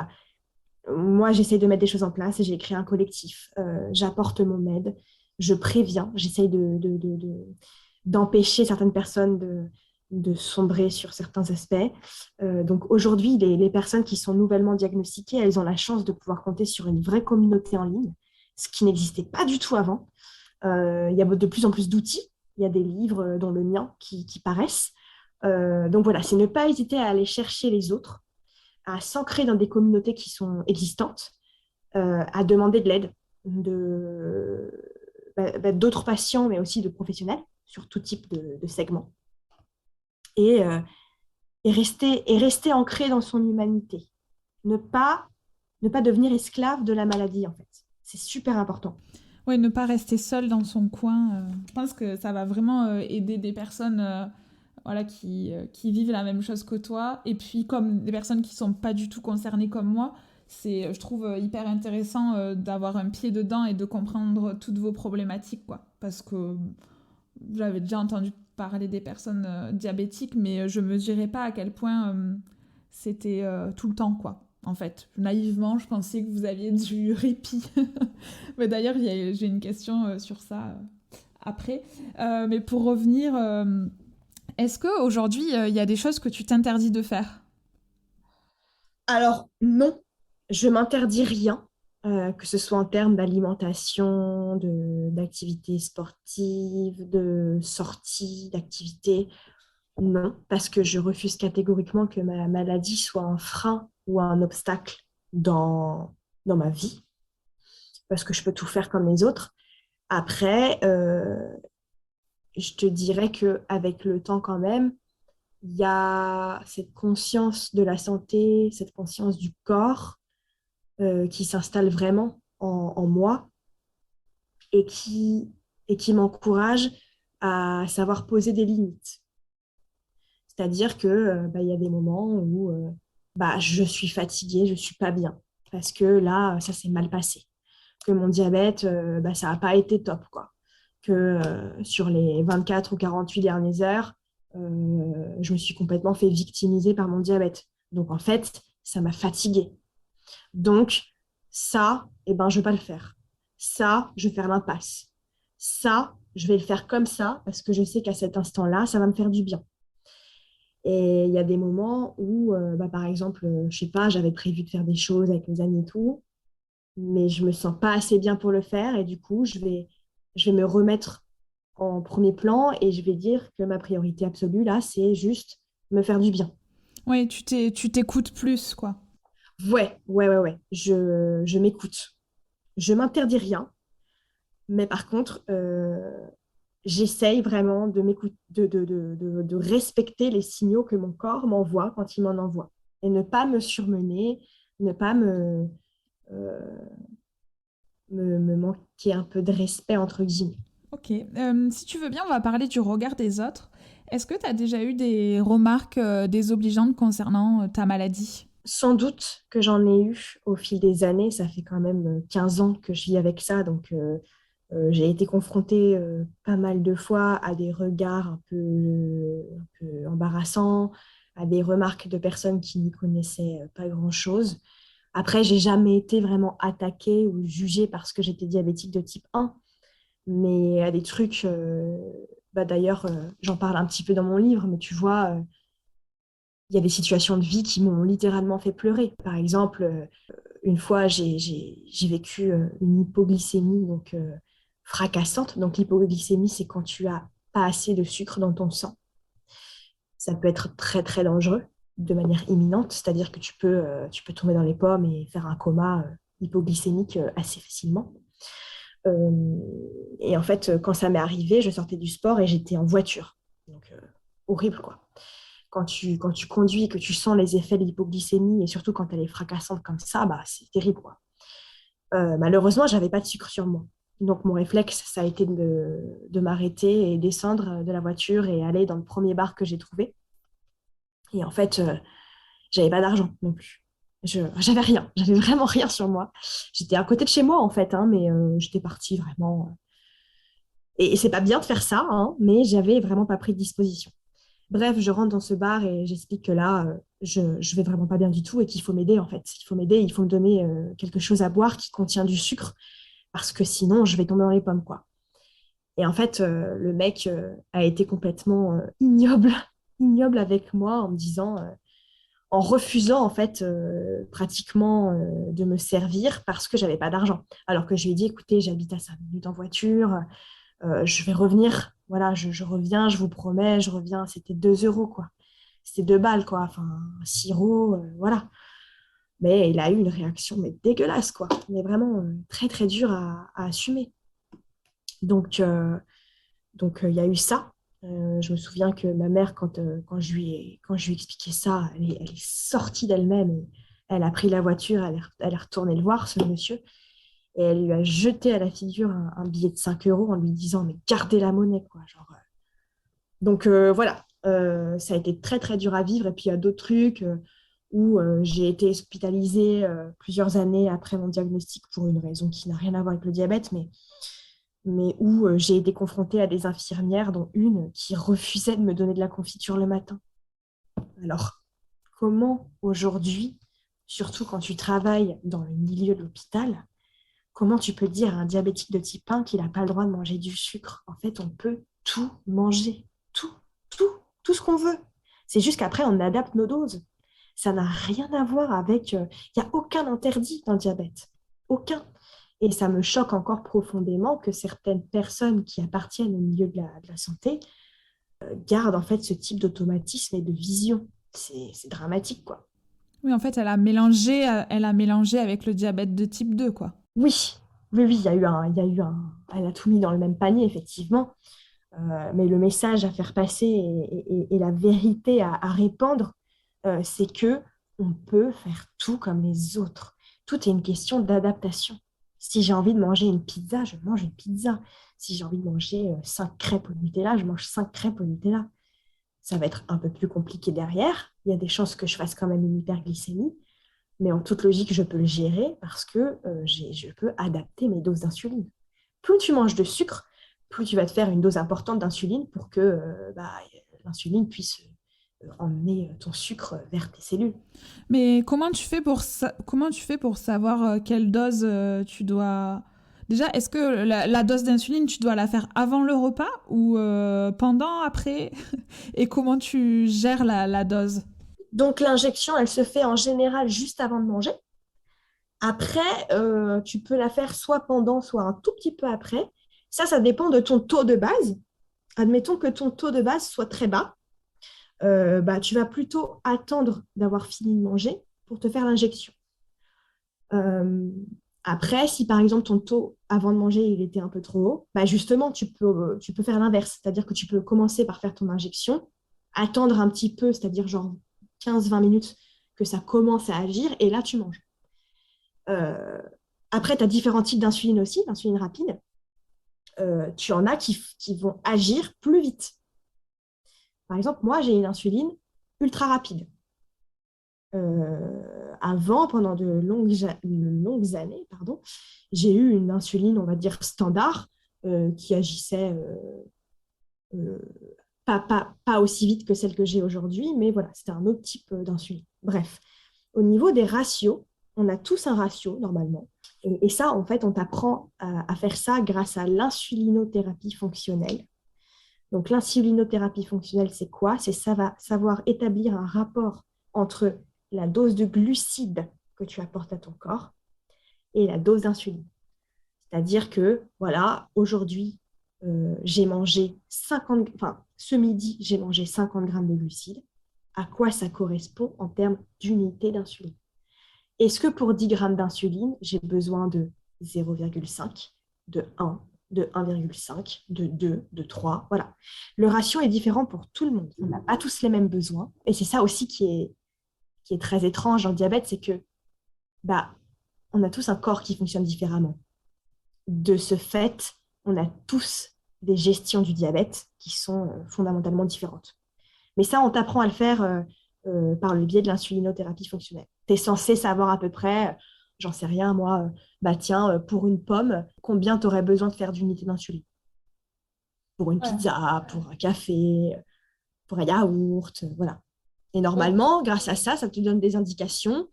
moi, j'essaie de mettre des choses en place, j'ai créé un collectif, j'apporte mon aide, je préviens, j'essaie d'empêcher certaines personnes de sombrer sur certains aspects. Donc aujourd'hui, les personnes qui sont nouvellement diagnostiquées, elles ont la chance de pouvoir compter sur une vraie communauté en ligne, ce qui n'existait pas du tout avant. Il y a de plus en plus d'outils, il y a des livres, dont le mien, qui paraissent. Donc voilà, c'est ne pas hésiter à aller chercher les autres, à s'ancrer dans des communautés qui sont existantes, à demander de l'aide d'autres patients, mais aussi de professionnels sur tout type de segments. Et, euh, et rester ancré dans son humanité. Ne pas devenir esclave de la maladie, en fait. C'est super important.
Oui, ne pas rester seul dans son coin. Je pense que ça va vraiment aider des personnes voilà, qui vivent la même chose que toi. Et puis, comme des personnes qui ne sont pas du tout concernées comme moi, c'est, je trouve hyper intéressant d'avoir un pied dedans et de comprendre toutes vos problématiques, quoi. Parce que j'avais déjà entendu parler des personnes diabétiques, mais je ne mesurais pas à quel point c'était tout le temps, quoi. En fait, naïvement, je pensais que vous aviez du répit. Mais d'ailleurs, j'ai une question sur ça après. Mais pour revenir, est-ce qu'aujourd'hui, il y a des choses que tu t'interdis de faire?
Alors, non, je m'interdis rien, que ce soit en termes d'alimentation, d'activités sportives, de sorties, d'activités. Non, parce que je refuse catégoriquement que ma maladie soit un frein ou un obstacle dans ma vie, parce que je peux tout faire comme les autres. Après, je te dirais qu'avec le temps quand même, il y a cette conscience de la santé, cette conscience du corps qui s'installe vraiment en moi et qui m'encourage à savoir poser des limites. C'est-à-dire que il y a des moments où je suis fatiguée, je suis pas bien parce que là, ça s'est mal passé. Que mon diabète, ça n'a pas été top, quoi. Que sur les 24 ou 48 dernières heures, je me suis complètement fait victimiser par mon diabète. Donc en fait, ça m'a fatiguée. Donc ça, je ne vais pas le faire. Ça, je vais faire l'impasse. Ça, je vais le faire comme ça parce que je sais qu'à cet instant-là, ça va me faire du bien. Et il y a des moments où, par exemple, je sais pas, j'avais prévu de faire des choses avec mes amis et tout, mais je me sens pas assez bien pour le faire et du coup, je vais me remettre en premier plan et je vais dire que ma priorité absolue, là, c'est juste me faire du bien.
Oui, tu t'écoutes plus, quoi.
Ouais, ouais, ouais, ouais, je m'écoute. Je m'interdis rien, mais par contre, j'essaye vraiment de m'écouter, de respecter les signaux que mon corps m'envoie quand il m'en envoie. Et ne pas me surmener, ne pas euh, me manquer un peu de respect, entre guillemets.
Ok. Si tu veux bien, on va parler du regard des autres. Est-ce que tu as déjà eu des remarques désobligeantes concernant ta maladie?
Sans doute que j'en ai eu au fil des années. Ça fait quand même 15 ans que je vis avec ça. Donc, j'ai été confrontée pas mal de fois à des regards un peu embarrassants, à des remarques de personnes qui n'y connaissaient pas grand-chose. Après, j'ai jamais été vraiment attaquée ou jugée parce que j'étais diabétique de type 1. Mais à des trucs, d'ailleurs, j'en parle un petit peu dans mon livre, mais tu vois, il y a des situations de vie qui m'ont littéralement fait pleurer. Par exemple, une fois, j'ai vécu une hypoglycémie donc, fracassante. Donc, l'hypoglycémie, c'est quand tu as pas assez de sucre dans ton sang. Ça peut être très, très dangereux. de manière imminente, c'est-à-dire que tu peux tomber dans les pommes et faire un coma hypoglycémique assez facilement. Euh, et en fait, quand ça m'est arrivé, je sortais du sport et j'étais en voiture. Donc, horrible, quoi. Quand tu conduis et que tu sens les effets de l'hypoglycémie, et surtout quand elle est fracassante comme ça, bah, c'est terrible, quoi. Malheureusement, j'avais pas de sucre sur moi. Donc, mon réflexe, ça a été de m'arrêter et descendre de la voiture et aller dans le premier bar que j'ai trouvé. Et en fait, j'avais pas d'argent non plus. J'avais rien, j'avais vraiment rien sur moi. J'étais à côté de chez moi, en fait, hein, mais j'étais partie vraiment. Et c'est pas bien de faire ça, hein, mais j'avais vraiment pas pris de disposition. Bref, je rentre dans ce bar et j'explique que là, je vais vraiment pas bien du tout et qu'il faut m'aider, en fait. Il faut m'aider, il faut me donner quelque chose à boire qui contient du sucre parce que sinon, je vais tomber dans les pommes, quoi. Et en fait, le mec a été complètement ignoble, ignoble avec moi en me disant, en refusant en fait pratiquement de me servir parce que j'avais pas d'argent. Alors que je lui ai dit, écoutez, j'habite à 5 minutes en voiture, je vais revenir, voilà, je reviens, je vous promets, je reviens. C'était 2 € quoi. C'était 2 balles quoi, enfin, un sirop, voilà. Mais il a eu une réaction mais dégueulasse quoi, mais vraiment très très dure à assumer. Donc, il y a eu ça. Je me souviens que ma mère, quand je lui ai expliqué ça, elle est sortie d'elle-même. Et elle a pris la voiture, elle est retournée le voir, ce monsieur, et elle lui a jeté à la figure un billet de 5 € en lui disant, mais gardez la monnaie, quoi. Genre, donc voilà, ça a été très très dur à vivre. Et puis il y a d'autres trucs où j'ai été hospitalisée plusieurs années après mon diagnostic pour une raison qui n'a rien à voir avec le diabète, mais où j'ai été confrontée à des infirmières, dont une qui refusait de me donner de la confiture le matin. Alors, comment aujourd'hui, surtout quand tu travailles dans le milieu de l'hôpital, comment tu peux dire à un diabétique de type 1 qu'il n'a pas le droit de manger du sucre? En fait, on peut tout manger, tout, tout, tout ce qu'on veut. C'est juste qu'après, on adapte nos doses. Ça n'a rien à voir avec... Il n'y a aucun interdit dans le diabète. Aucun. Et ça me choque encore profondément que certaines personnes qui appartiennent au milieu de la santé gardent en fait ce type d'automatisme et de vision. C'est dramatique, quoi.
Oui, en fait, elle a mélangé avec le diabète de type 2, quoi.
Oui, oui, oui, elle a tout mis dans le même panier, effectivement. Mais le message à faire passer et la vérité à répandre, c'est que on peut faire tout comme les autres. Tout est une question d'adaptation. Si j'ai envie de manger une pizza, je mange une pizza. Si j'ai envie de manger 5 crêpes au Nutella, je mange 5 crêpes au Nutella. Ça va être un peu plus compliqué derrière. Il y a des chances que je fasse quand même une hyperglycémie, mais en toute logique, je peux le gérer parce que je peux adapter mes doses d'insuline. Plus tu manges de sucre, plus tu vas te faire une dose importante d'insuline pour que l'insuline puisse emmener ton sucre vers tes cellules.
Mais comment tu fais pour savoir quelle dose tu dois... Déjà, est-ce que la dose d'insuline, tu dois la faire avant le repas ou pendant, après? Et comment tu gères la dose?
Donc l'injection, elle se fait en général juste avant de manger. Après, tu peux la faire soit pendant, soit un tout petit peu après. Ça dépend de ton taux de base. Admettons que ton taux de base soit très bas. Tu vas plutôt attendre d'avoir fini de manger pour te faire l'injection. Euh, Après, si par exemple ton taux avant de manger il était un peu trop haut, justement tu peux faire l'inverse, c'est-à-dire que tu peux commencer par faire ton injection, attendre un petit peu, c'est-à-dire genre 15-20 minutes que ça commence à agir et là tu manges. Euh, Après, tu as différents types d'insuline aussi, d'insuline rapide. Tu en as qui vont agir plus vite. Par exemple, moi j'ai une insuline ultra rapide. Avant, pendant longues années, pardon, j'ai eu une insuline, on va dire, standard, qui agissait euh, pas aussi vite que celle que j'ai aujourd'hui, mais voilà, c'était un autre type d'insuline. Bref, au niveau des ratios, on a tous un ratio normalement. Et ça, en fait, on t'apprend à faire ça grâce à l'insulinothérapie fonctionnelle. Donc, l'insulinothérapie fonctionnelle, c'est quoi? C'est ça va savoir établir un rapport entre la dose de glucides que tu apportes à ton corps et la dose d'insuline. C'est-à-dire que, voilà, aujourd'hui, j'ai mangé 50, enfin, ce midi, j'ai mangé 50 grammes de glucides. à quoi ça correspond en termes d'unité d'insuline. Est-ce que pour 10 grammes d'insuline, j'ai besoin de 0,5, de 1, de 1,5, de 2, de 3? Voilà. Le ratio est différent pour tout le monde. On n'a pas tous les mêmes besoins. Et c'est ça aussi qui est très étrange dans le diabète, c'est que bah, on a tous un corps qui fonctionne différemment. De ce fait, on a tous des gestions du diabète qui sont fondamentalement différentes. Mais ça, on t'apprend à le faire par le biais de l'insulinothérapie fonctionnelle. Tu es censé savoir à peu près, j'en sais rien, moi, bah tiens, pour une pomme, combien tu aurais besoin de faire d'unités d'insuline? Pour une
Ouais.
pizza, pour un café, pour un yaourt, voilà. Et
Ouais.
normalement, grâce à ça, ça te donne des indications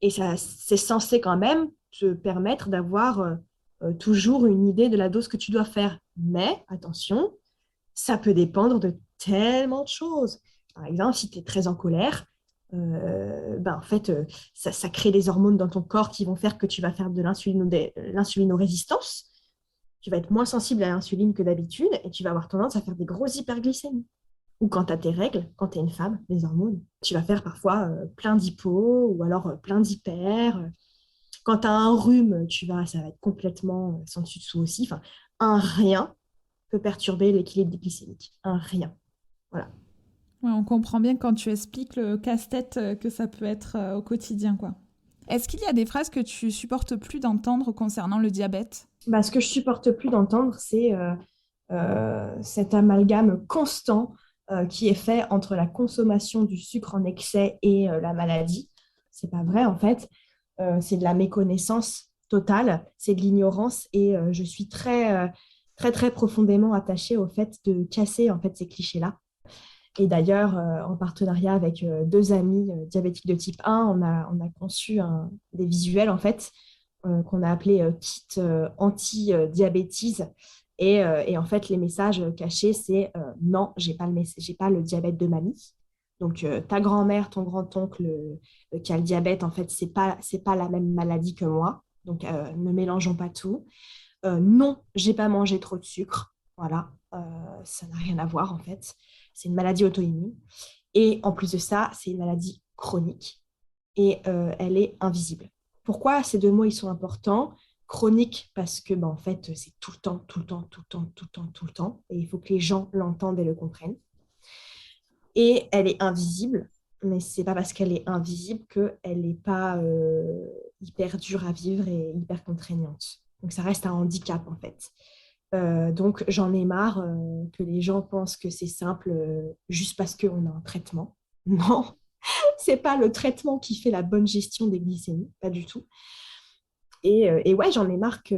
et ça, c'est censé quand même te permettre d'avoir toujours une idée de la dose que tu dois faire. Mais attention, ça peut dépendre de tellement de choses. Par exemple, si tu es très en colère, ben en fait, ça crée des hormones dans ton corps qui vont faire que tu vas faire de l'insulinorésistance. Tu vas être moins sensible à l'insuline que d'habitude et tu vas avoir tendance à faire des grosses hyperglycémies. Ou quand tu as tes règles, quand tu es une femme, les hormones, tu vas faire parfois plein d'hypo ou alors plein d'hyper. Quand tu as un rhume, ça va être complètement sans dessus dessous aussi. Enfin, un rien peut perturber l'équilibre glycémique. Un rien. Voilà.
Ouais, on comprend bien quand tu expliques le casse-tête que ça peut être au quotidien, quoi. Est-ce qu'il y a des phrases que tu supportes plus d'entendre concernant le diabète?
Bah, ce que je supporte plus d'entendre, c'est cet amalgame constant qui est fait entre la consommation du sucre en excès et la maladie. C'est pas vrai, en fait. C'est de la méconnaissance totale, c'est de l'ignorance et je suis très, très profondément attachée au fait de casser en fait ces clichés-là. Et d'ailleurs, en partenariat avec deux amis diabétiques de type 1, on a conçu des visuels en fait qu'on a appelé kit anti-diabétise. Et en fait, les messages cachés, c'est non, j'ai pas le diabète de mamie. Donc, ta grand-mère, ton grand-oncle qui a le diabète, en fait, c'est pas la même maladie que moi. Donc, ne mélangeons pas tout. Non, j'ai pas mangé trop de sucre. Voilà, ça n'a rien à voir, en fait. C'est une maladie auto-immune. Et en plus de ça, c'est une maladie chronique et elle est invisible. Pourquoi ces deux mots ils sont importants? Chronique parce que en fait c'est tout le temps, tout le temps, tout le temps, tout le temps, tout le temps, et il faut que les gens l'entendent et le comprennent. Et elle est invisible, mais c'est pas parce qu'elle est invisible qu'elle n'est pas hyper dure à vivre et hyper contraignante. Donc ça reste un handicap en fait. Donc j'en ai marre que les gens pensent que c'est simple juste parce qu'on a un traitement. Non, c'est pas le traitement qui fait la bonne gestion des glycémies, pas du tout. Et ouais, j'en ai marre que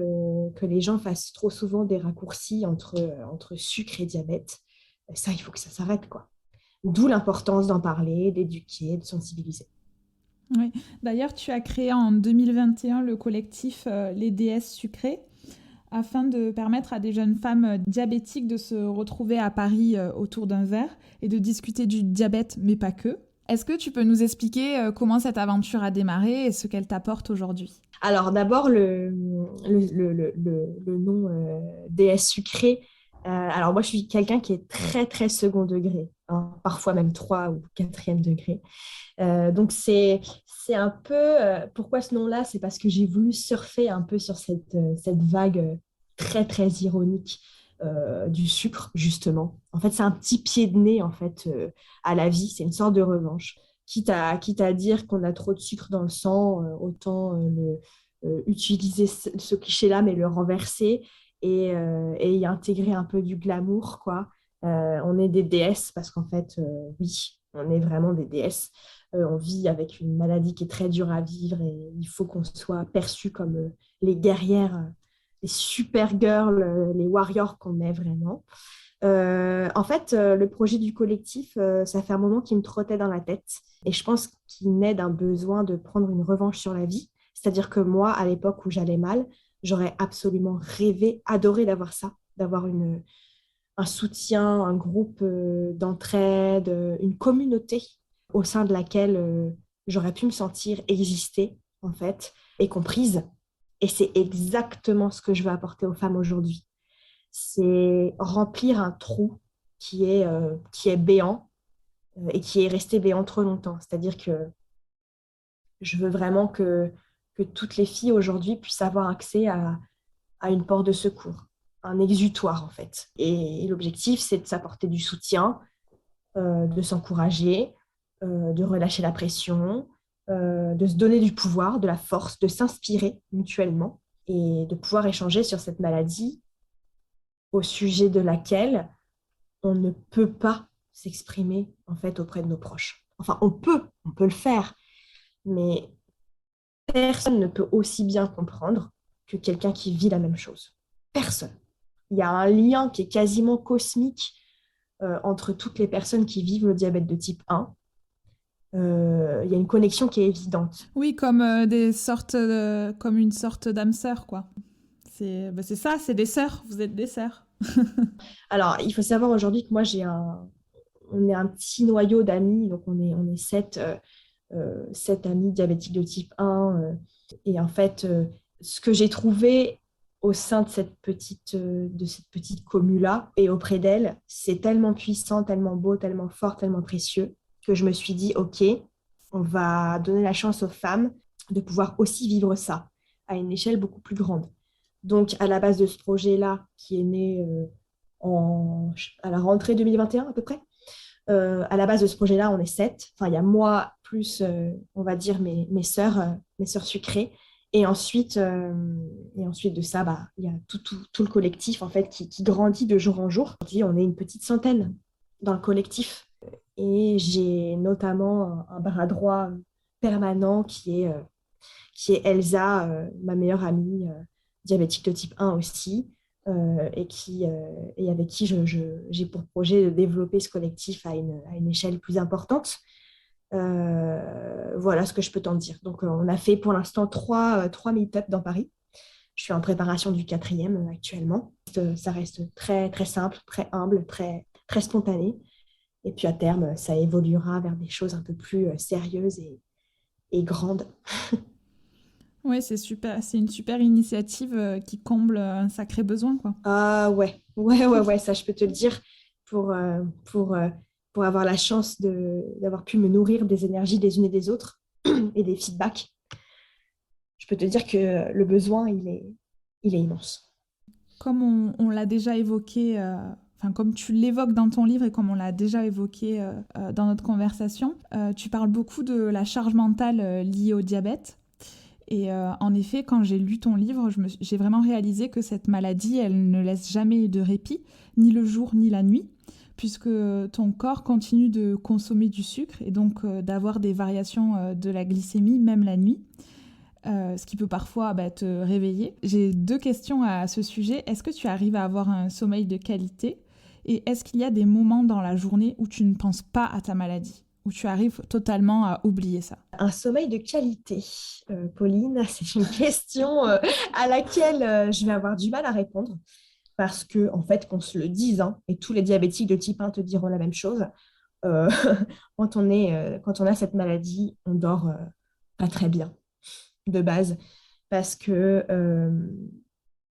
les gens fassent trop souvent des raccourcis entre sucre et diabète. Ça, il faut que ça s'arrête, quoi. D'où l'importance d'en parler, d'éduquer, de sensibiliser.
Oui. D'ailleurs, tu as créé en 2021 le collectif Les déesses sucrées afin de permettre à des jeunes femmes diabétiques de se retrouver à Paris autour d'un verre et de discuter du diabète, mais pas que. Est-ce que tu peux nous expliquer comment cette aventure a démarré et ce qu'elle t'apporte aujourd'hui?
Alors d'abord, le nom déesse sucrée. Alors moi, je suis quelqu'un qui est très, très second degré, hein, parfois même 3 ou quatrième degré. Donc c'est un peu, pourquoi ce nom-là? C'est parce que j'ai voulu surfer un peu sur cette vague très, très ironique du sucre, justement. En fait, c'est un petit pied de nez, en fait, à la vie. C'est une sorte de revanche. Quitte à dire qu'on a trop de sucre dans le sang, autant utiliser ce cliché-là, mais le renverser et y intégrer un peu du glamour, quoi. On est des déesses parce qu'en fait, oui, on est vraiment des déesses. On vit avec une maladie qui est très dure à vivre et il faut qu'on soit perçu comme les guerrières, les super girls, les warriors qu'on est vraiment. En fait, le projet du collectif, ça fait un moment qu'il me trottait dans la tête et je pense qu'il naît d'un besoin de prendre une revanche sur la vie. C'est-à-dire que moi, à l'époque où j'allais mal, j'aurais absolument rêvé, adoré d'avoir ça, d'avoir un soutien, un groupe d'entraide, une communauté au sein de laquelle j'aurais pu me sentir exister, en fait, et comprise. Et c'est exactement ce que je veux apporter aux femmes aujourd'hui. C'est remplir un trou qui est béant et qui est resté béant trop longtemps. C'est-à-dire que je veux vraiment que toutes les filles aujourd'hui puissent avoir accès à une porte de secours, un exutoire en fait. Et l'objectif, c'est de s'apporter du soutien, de s'encourager, de relâcher la pression, de se donner du pouvoir, de la force, de s'inspirer mutuellement et de pouvoir échanger sur cette maladie au sujet de laquelle on ne peut pas s'exprimer en fait auprès de nos proches. Enfin, on peut le faire, mais personne ne peut aussi bien comprendre que quelqu'un qui vit la même chose. Personne. Il y a un lien qui est quasiment cosmique entre toutes les personnes qui vivent le diabète de type 1. Il y a une connexion qui est évidente.
Oui, comme comme une sorte d'âme sœur, quoi. C'est ça, c'est des sœurs. Vous êtes des sœurs.
Alors, il faut savoir aujourd'hui que moi, on est un petit noyau d'amis, donc on est sept amis diabétiques de type 1. Et en fait, ce que j'ai trouvé au sein de de cette petite commu-là et auprès d'elle, c'est tellement puissant, tellement beau, tellement fort, tellement précieux, que je me suis dit, OK, on va donner la chance aux femmes de pouvoir aussi vivre ça à une échelle beaucoup plus grande. Donc, à la base de ce projet-là, qui est né à la rentrée 2021 à peu près, à la base de ce projet-là, on est sept. Enfin, il y a moi plus, on va dire, mes sœurs sucrées. Et ensuite de ça, bah, il y a tout le collectif en fait qui grandit de jour en jour. Aujourd'hui, on est une petite centaine dans le collectif. Et j'ai notamment un bras droit permanent qui est Elsa, ma meilleure amie, diabétique de type 1 aussi, et avec qui j'ai pour projet de développer ce collectif à une échelle plus importante. Voilà ce que je peux t'en dire. Donc, on a fait pour l'instant trois meet-up dans Paris. Je suis en préparation du quatrième actuellement. Ça reste très, très simple, très humble, très, très spontané. Et puis à terme, ça évoluera vers des choses un peu plus sérieuses et grandes.
Oui, c'est super. C'est une super initiative qui comble un sacré besoin, quoi.
Ah ouais, ça je peux te le dire pour, euh, pour, euh, pour avoir la chance d'avoir pu me nourrir des énergies des unes et des autres et des feedbacks. Je peux te dire que le besoin, il est immense.
Comme on l'a déjà évoqué, enfin comme tu l'évoques dans ton livre et comme on l'a déjà évoqué dans notre conversation, tu parles beaucoup de la charge mentale liée au diabète. Et en effet, quand j'ai lu ton livre, j'ai vraiment réalisé que cette maladie, elle ne laisse jamais de répit, ni le jour ni la nuit, puisque ton corps continue de consommer du sucre et donc d'avoir des variations de la glycémie, même la nuit. Ce qui peut parfois te réveiller. J'ai deux questions à ce sujet. Est-ce que tu arrives à avoir un sommeil de qualité? Et est-ce qu'il y a des moments dans la journée où tu ne penses pas à ta maladie, où tu arrives totalement à oublier ça?
Un sommeil de qualité, Pauline, c'est une question à laquelle je vais avoir du mal à répondre parce que, en fait, qu'on se le dise, hein, et tous les diabétiques de type 1 te diront la même chose, euh, quand on a cette maladie, on dort pas très bien de base parce que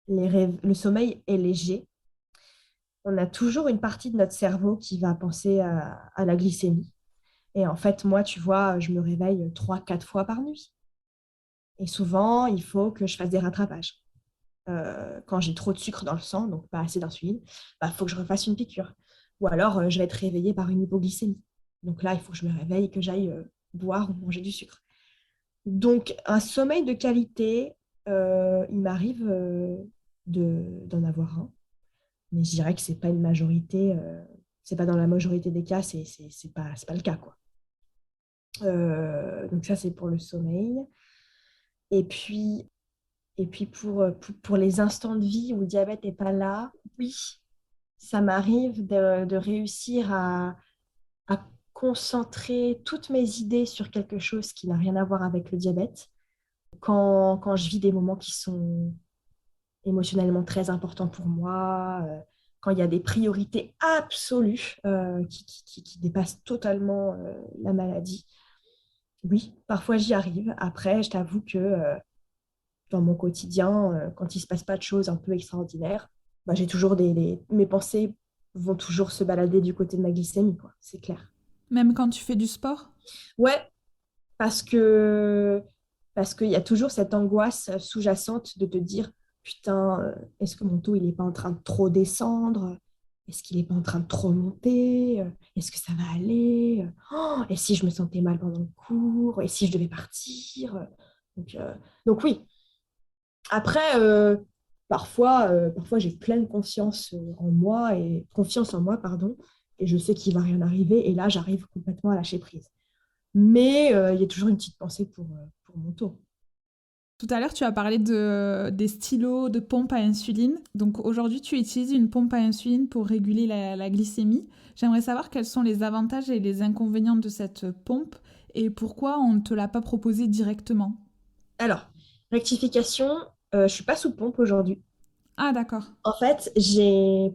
le sommeil est léger. On a toujours une partie de notre cerveau qui va penser à la glycémie. Et en fait, moi, tu vois, je me réveille 3, 4 fois par nuit. Et souvent, il faut que je fasse des rattrapages. Quand j'ai trop de sucre dans le sang, donc pas assez d'insuline, il faut que je refasse une piqûre. Ou alors, je vais être réveillée par une hypoglycémie. Donc là, il faut que je me réveille et que j'aille boire ou manger du sucre. Donc, un sommeil de qualité, il m'arrive d'en avoir un, mais je dirais que c'est pas une majorité, c'est pas dans la majorité des cas, c'est pas le cas, quoi. Donc ça, c'est pour le sommeil. Et puis, pour les instants de vie où le diabète n'est pas là, oui, ça m'arrive de réussir à concentrer toutes mes idées sur quelque chose qui n'a rien à voir avec le diabète. Quand je vis des moments qui sont émotionnellement très importants pour moi, quand il y a des priorités absolues qui dépassent totalement la maladie. Oui, parfois j'y arrive. Après, je t'avoue que dans mon quotidien, quand il ne se passe pas de choses un peu extraordinaires, j'ai toujours mes pensées vont toujours se balader du côté de ma glycémie, quoi. C'est clair.
Même quand tu fais du sport?
Ouais, parce que parce qu'il y a toujours cette angoisse sous-jacente de te dire, putain, est-ce que mon taux, il n'est pas en train de trop descendre? Est-ce qu'il n'est pas en train de trop monter? Est-ce que ça va aller? Oh, et si je me sentais mal pendant le cours? Et si je devais partir? Donc, euh, donc oui. Après, parfois j'ai pleine confiance en moi, pardon, et je sais qu'il va rien arriver, et là, j'arrive complètement à lâcher prise. Mais il y a toujours une petite pensée pour mon taux.
Tout à l'heure, tu as parlé des stylos de pompe à insuline. Donc aujourd'hui, tu utilises une pompe à insuline pour réguler la glycémie. J'aimerais savoir quels sont les avantages et les inconvénients de cette pompe et pourquoi on ne te l'a pas proposée directement.
Alors, rectification, je ne suis pas sous pompe aujourd'hui.
Ah d'accord.
En fait,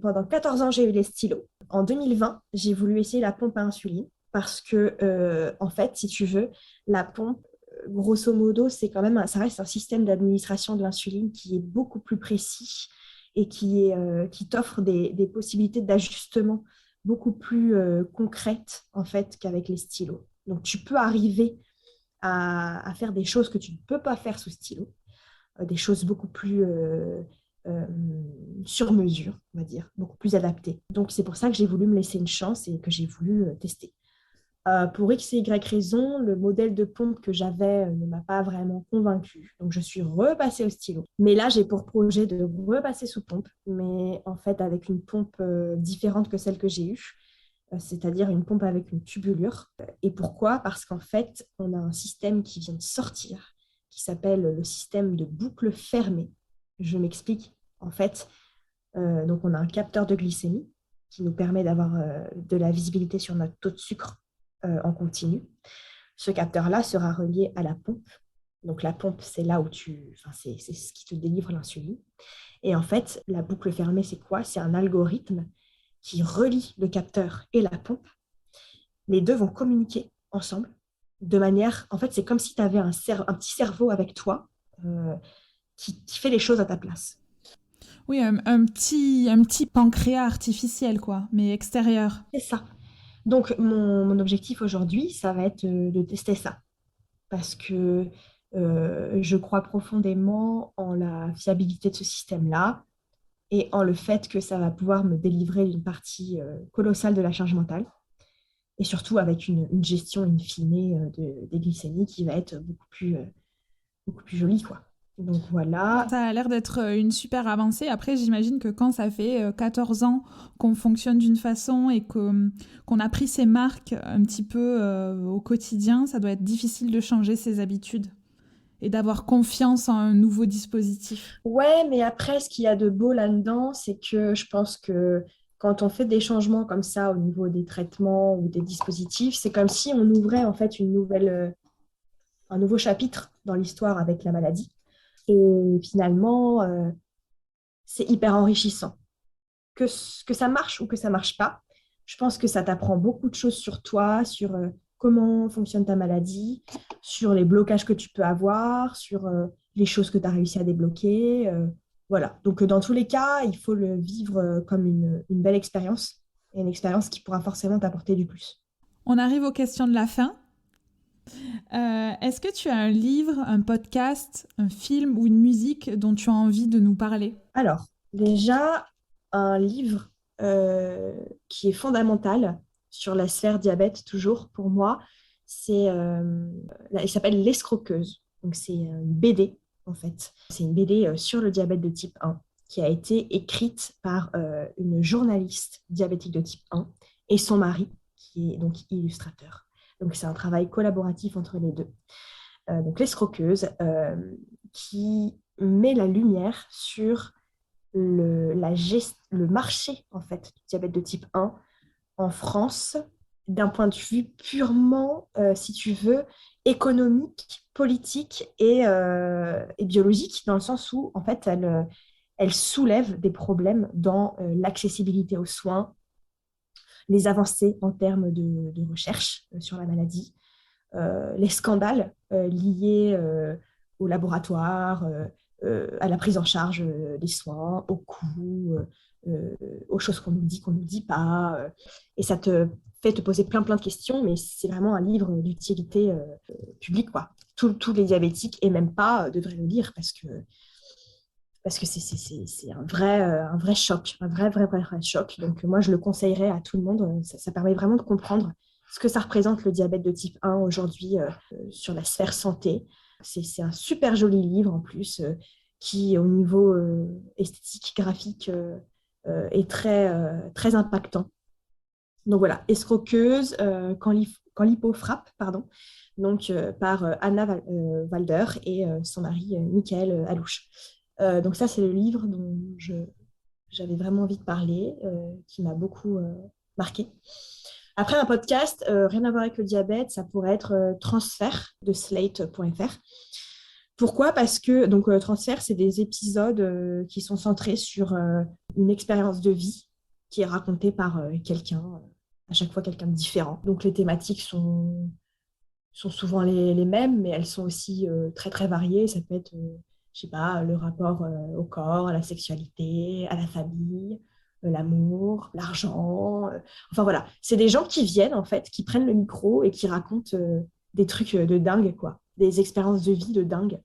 pendant 14 ans, j'ai eu les stylos. En 2020, j'ai voulu essayer la pompe à insuline parce que, en fait, si tu veux, la pompe, grosso modo, ça reste un système d'administration de l'insuline qui est beaucoup plus précis et qui t'offre des possibilités d'ajustement beaucoup plus concrètes, en fait, qu'avec les stylos. Donc, tu peux arriver à faire des choses que tu ne peux pas faire sous stylo, des choses beaucoup plus euh, sur mesure, on va dire, beaucoup plus adaptées. Donc c'est pour ça que j'ai voulu me laisser une chance et que j'ai voulu tester. Pour X et Y raison, le modèle de pompe que j'avais ne m'a pas vraiment convaincue. Donc je suis repassée au stylo. Mais là, j'ai pour projet de repasser sous pompe, mais en fait avec une pompe différente que celle que j'ai eue, c'est-à-dire une pompe avec une tubulure. Et pourquoi? Parce qu'en fait, on a un système qui vient de sortir, qui s'appelle le système de boucle fermée. Je m'explique. En fait, donc on a un capteur de glycémie qui nous permet d'avoir de la visibilité sur notre taux de sucre en continu. Ce capteur-là sera relié à la pompe. Donc la pompe, c'est là où c'est ce qui te délivre l'insuline. Et en fait, la boucle fermée, c'est quoi? C'est un algorithme qui relie le capteur et la pompe. Les deux vont communiquer ensemble de manière, en fait, c'est comme si tu avais un petit cerveau avec toi euh, qui fait les choses à ta place.
Oui, un petit pancréas artificiel, quoi, mais extérieur.
C'est ça. Donc, mon objectif aujourd'hui, ça va être de tester ça parce que je crois profondément en la fiabilité de ce système-là et en le fait que ça va pouvoir me délivrer une partie colossale de la charge mentale et surtout avec une gestion in fine des glycémies qui va être beaucoup plus jolie, quoi. Donc voilà.
Ça a l'air d'être une super avancée. Après, j'imagine que quand ça fait 14 ans qu'on fonctionne d'une façon et qu'on a pris ses marques un petit peu au quotidien, ça doit être difficile de changer ses habitudes et d'avoir confiance en un nouveau dispositif.
Ouais, mais après, ce qu'il y a de beau là-dedans, c'est que je pense que quand on fait des changements comme ça au niveau des traitements ou des dispositifs, c'est comme si on ouvrait en fait un nouveau chapitre dans l'histoire avec la maladie. Et finalement, c'est hyper enrichissant. Que ça marche ou que ça marche pas, je pense que ça t'apprend beaucoup de choses sur toi, sur comment fonctionne ta maladie, sur les blocages que tu peux avoir, sur les choses que tu as réussi à débloquer. Voilà. Donc, dans tous les cas, il faut le vivre comme une belle expérience et une expérience qui pourra forcément t'apporter du plus.
On arrive aux questions de la fin. Est-ce que tu as un livre, un podcast, un film ou une musique dont tu as envie de nous parler?
Alors, déjà, un livre euh, qui est fondamental sur la sphère diabète, toujours pour moi, il s'appelle L'escroqueuse. Donc, c'est une BD, en fait. C'est une BD sur le diabète de type 1 qui a été écrite par une journaliste diabétique de type 1 et son mari, qui est donc illustrateur. Donc, c'est un travail collaboratif entre les deux. Donc, L'escroqueuse, qui met la lumière sur le marché en fait, du diabète de type 1 en France d'un point de vue purement, si tu veux, économique, politique et biologique, dans le sens où en fait, elle soulève des problèmes dans l'accessibilité aux soins, les avancées en termes de recherche sur la maladie, les scandales liés au laboratoire, à la prise en charge des soins, aux coûts, aux choses qu'on nous dit pas. Et ça te fait te poser plein de questions, mais c'est vraiment un livre d'utilité publique, quoi. Tous les diabétiques, et même pas, devraient le lire parce que c'est un vrai choc, un vrai choc. Donc, moi, je le conseillerais à tout le monde. Ça permet vraiment de comprendre ce que ça représente le diabète de type 1 aujourd'hui sur la sphère santé. C'est un super joli livre en plus qui, au niveau esthétique, graphique, est très impactant. Donc voilà, Escroqueuse, quand l'hippo frappe, pardon, donc par Anna Walder et son mari Michael Alouche. Donc ça, c'est le livre dont j'avais vraiment envie de parler, qui m'a beaucoup marqué. Après, un podcast, rien à voir avec le diabète, ça pourrait être Transfert de slate.fr. Pourquoi? Parce que Transfert, c'est des épisodes qui sont centrés sur une expérience de vie qui est racontée par quelqu'un, à chaque fois quelqu'un de différent. Donc les thématiques sont souvent les mêmes, mais elles sont aussi très variées. Ça peut être, je sais pas, le rapport au corps, à la sexualité, à la famille, l'amour, l'argent. Enfin voilà, c'est des gens qui viennent en fait, qui prennent le micro et qui racontent des trucs de dingue, quoi, des expériences de vie de dingue.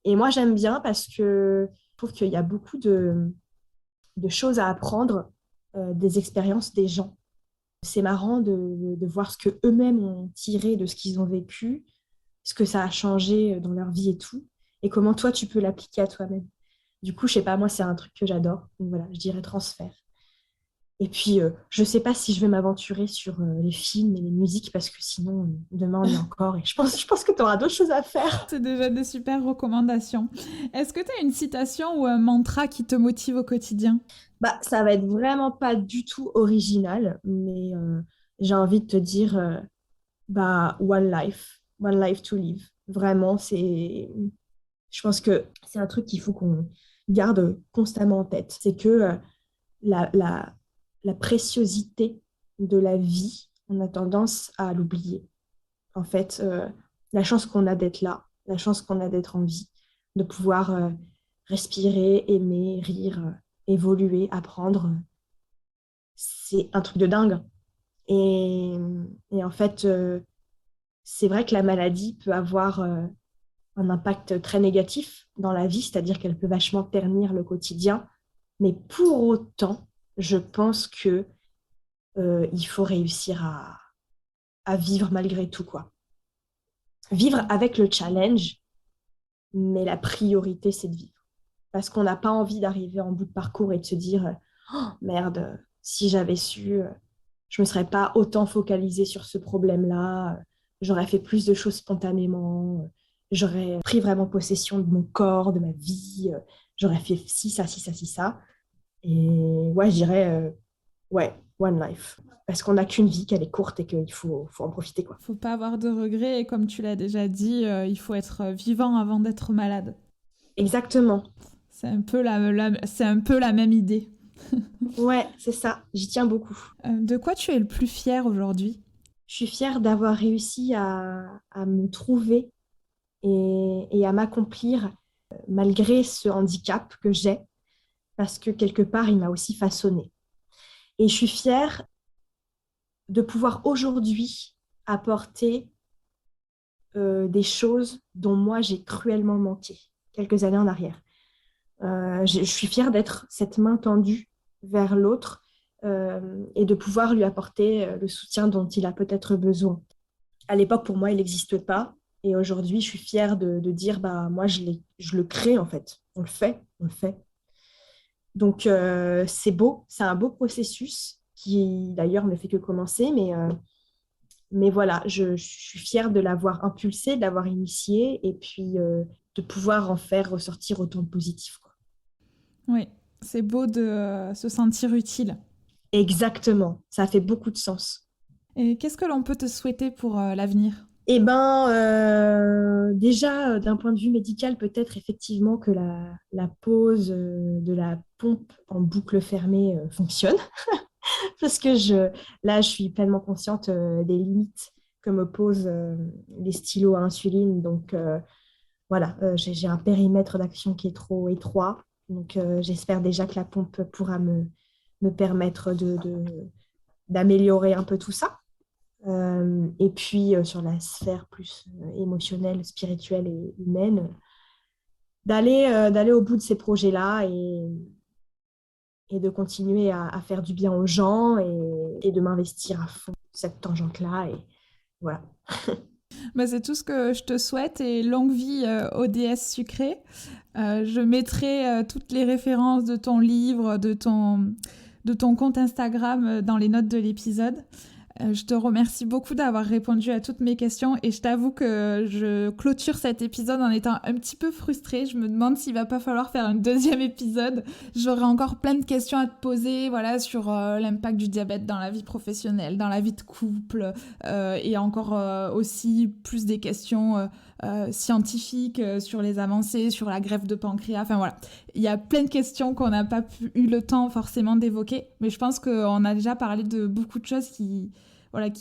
Et moi, j'aime bien parce que je trouve qu'il y a beaucoup de choses à apprendre des expériences des gens. C'est marrant de voir ce qu'eux-mêmes ont tiré de ce qu'ils ont vécu, ce que ça a changé dans leur vie et tout, et comment toi, tu peux l'appliquer à toi-même. Du coup, je sais pas, moi, c'est un truc que j'adore. Donc voilà, je dirais transfert. Et puis, je ne sais pas si je vais m'aventurer sur les films et les musiques parce que sinon, demain, on y est encore. Et je pense que tu auras d'autres choses à faire.
C'est déjà des super recommandations. Est-ce que tu as une citation ou un mantra qui te motive au quotidien?
Bah, ça va être vraiment pas du tout original, mais j'ai envie de te dire, bah, one life to live. Vraiment, je pense que c'est un truc qu'il faut qu'on garde constamment en tête. C'est que la, la, la préciosité de la vie, on a tendance à l'oublier. En fait, la chance qu'on a d'être là, la chance qu'on a d'être en vie, de pouvoir respirer, aimer, rire, évoluer, apprendre, c'est un truc de dingue. Et, et en fait, c'est vrai que la maladie peut avoir un impact très négatif dans la vie, c'est-à-dire qu'elle peut vachement ternir le quotidien. Mais pour autant, je pense que il faut réussir à vivre malgré tout, quoi. Vivre avec le challenge, mais la priorité, c'est de vivre. Parce qu'on n'a pas envie d'arriver en bout de parcours et de se dire oh, merde, si j'avais su, je ne me serais pas autant focalisée sur ce problème-là, j'aurais fait plus de choses spontanément, j'aurais pris vraiment possession de mon corps, de ma vie, j'aurais fait ci, ça, ci, ça, ci, ça. Et ouais, je dirais, ouais, one life. Parce qu'on n'a qu'une vie, qu'elle est courte et qu'il faut en profiter, quoi.
Faut pas avoir de regrets et comme tu l'as déjà dit, il faut être vivant avant d'être malade.
Exactement.
C'est un peu la même idée.
Ouais, c'est ça. J'y tiens beaucoup.
De quoi tu es le plus fier aujourd'hui?
Je suis fière d'avoir réussi à me trouver et à m'accomplir malgré ce handicap que j'ai, parce que quelque part, il m'a aussi façonnée. Et je suis fière de pouvoir aujourd'hui apporter des choses dont moi j'ai cruellement manqué quelques années en arrière. Je suis fière d'être cette main tendue vers l'autre et de pouvoir lui apporter le soutien dont il a peut-être besoin. À l'époque, pour moi, il n'existait pas. Et aujourd'hui, je suis fière de dire, bah, moi, je le crée en fait. On le fait. Donc, c'est beau, c'est un beau processus qui d'ailleurs ne fait que commencer, mais voilà, je suis fière de l'avoir impulsé, de l'avoir initié et puis de pouvoir en faire ressortir autant de positif, quoi.
Oui, c'est beau de se sentir utile.
Exactement, ça fait beaucoup de sens.
Et qu'est-ce que l'on peut te souhaiter pour l'avenir?
Eh ben, déjà, d'un point de vue médical, peut-être effectivement que la pose de la pompe en boucle fermée fonctionne, parce que là, je suis pleinement consciente des limites que me posent les stylos à insuline. Donc, voilà, j'ai un périmètre d'action qui est trop étroit. Donc, j'espère déjà que la pompe pourra me permettre d'améliorer un peu tout ça. Et puis sur la sphère plus émotionnelle, spirituelle et humaine, d'aller au bout de ces projets-là et de continuer à faire du bien aux gens et de m'investir à fond cette tangente-là. Et voilà.
Bah, c'est tout ce que je te souhaite et longue vie aux déesses sucrées. Je mettrai toutes les références de ton livre, de ton compte Instagram dans les notes de l'épisode. Je te remercie beaucoup d'avoir répondu à toutes mes questions et je t'avoue que je clôture cet épisode en étant un petit peu frustrée. Je me demande s'il va pas falloir faire un deuxième épisode. J'aurai encore plein de questions à te poser, voilà, sur l'impact du diabète dans la vie professionnelle, dans la vie de couple, et encore aussi plus des questions scientifiques sur les avancées, sur la greffe de pancréas. Enfin voilà, il y a plein de questions qu'on n'a pas eu le temps forcément d'évoquer, mais je pense qu'on a déjà parlé de beaucoup de choses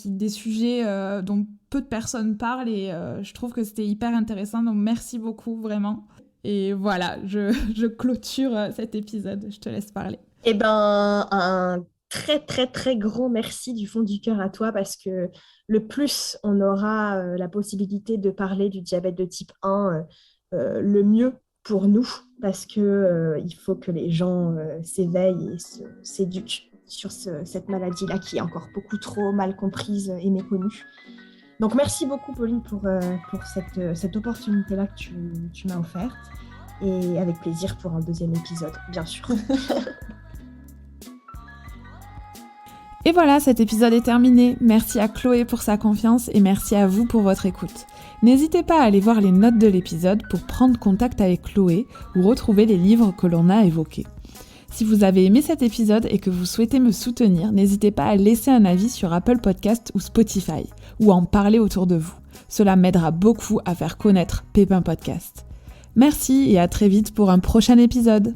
des sujets dont peu de personnes parlent et je trouve que c'était hyper intéressant, donc merci beaucoup vraiment. Et voilà, je clôture cet épisode, je te laisse parler.
Eh ben, un très, très, très grand merci du fond du cœur à toi parce que le plus on aura la possibilité de parler du diabète de type 1, le mieux pour nous parce que il faut que les gens s'éveillent et s'éduquent sur cette maladie-là qui est encore beaucoup trop mal comprise et méconnue. Donc, merci beaucoup, Pauline, pour cette opportunité-là que tu m'as offerte. Et avec plaisir pour un deuxième épisode, bien sûr.
Et voilà, cet épisode est terminé. Merci à Chloé pour sa confiance et merci à vous pour votre écoute. N'hésitez pas à aller voir les notes de l'épisode pour prendre contact avec Chloé ou retrouver les livres que l'on a évoqués. Si vous avez aimé cet épisode et que vous souhaitez me soutenir, n'hésitez pas à laisser un avis sur Apple Podcast ou Spotify, ou à en parler autour de vous. Cela m'aidera beaucoup à faire connaître Pépin Podcast. Merci et à très vite pour un prochain épisode.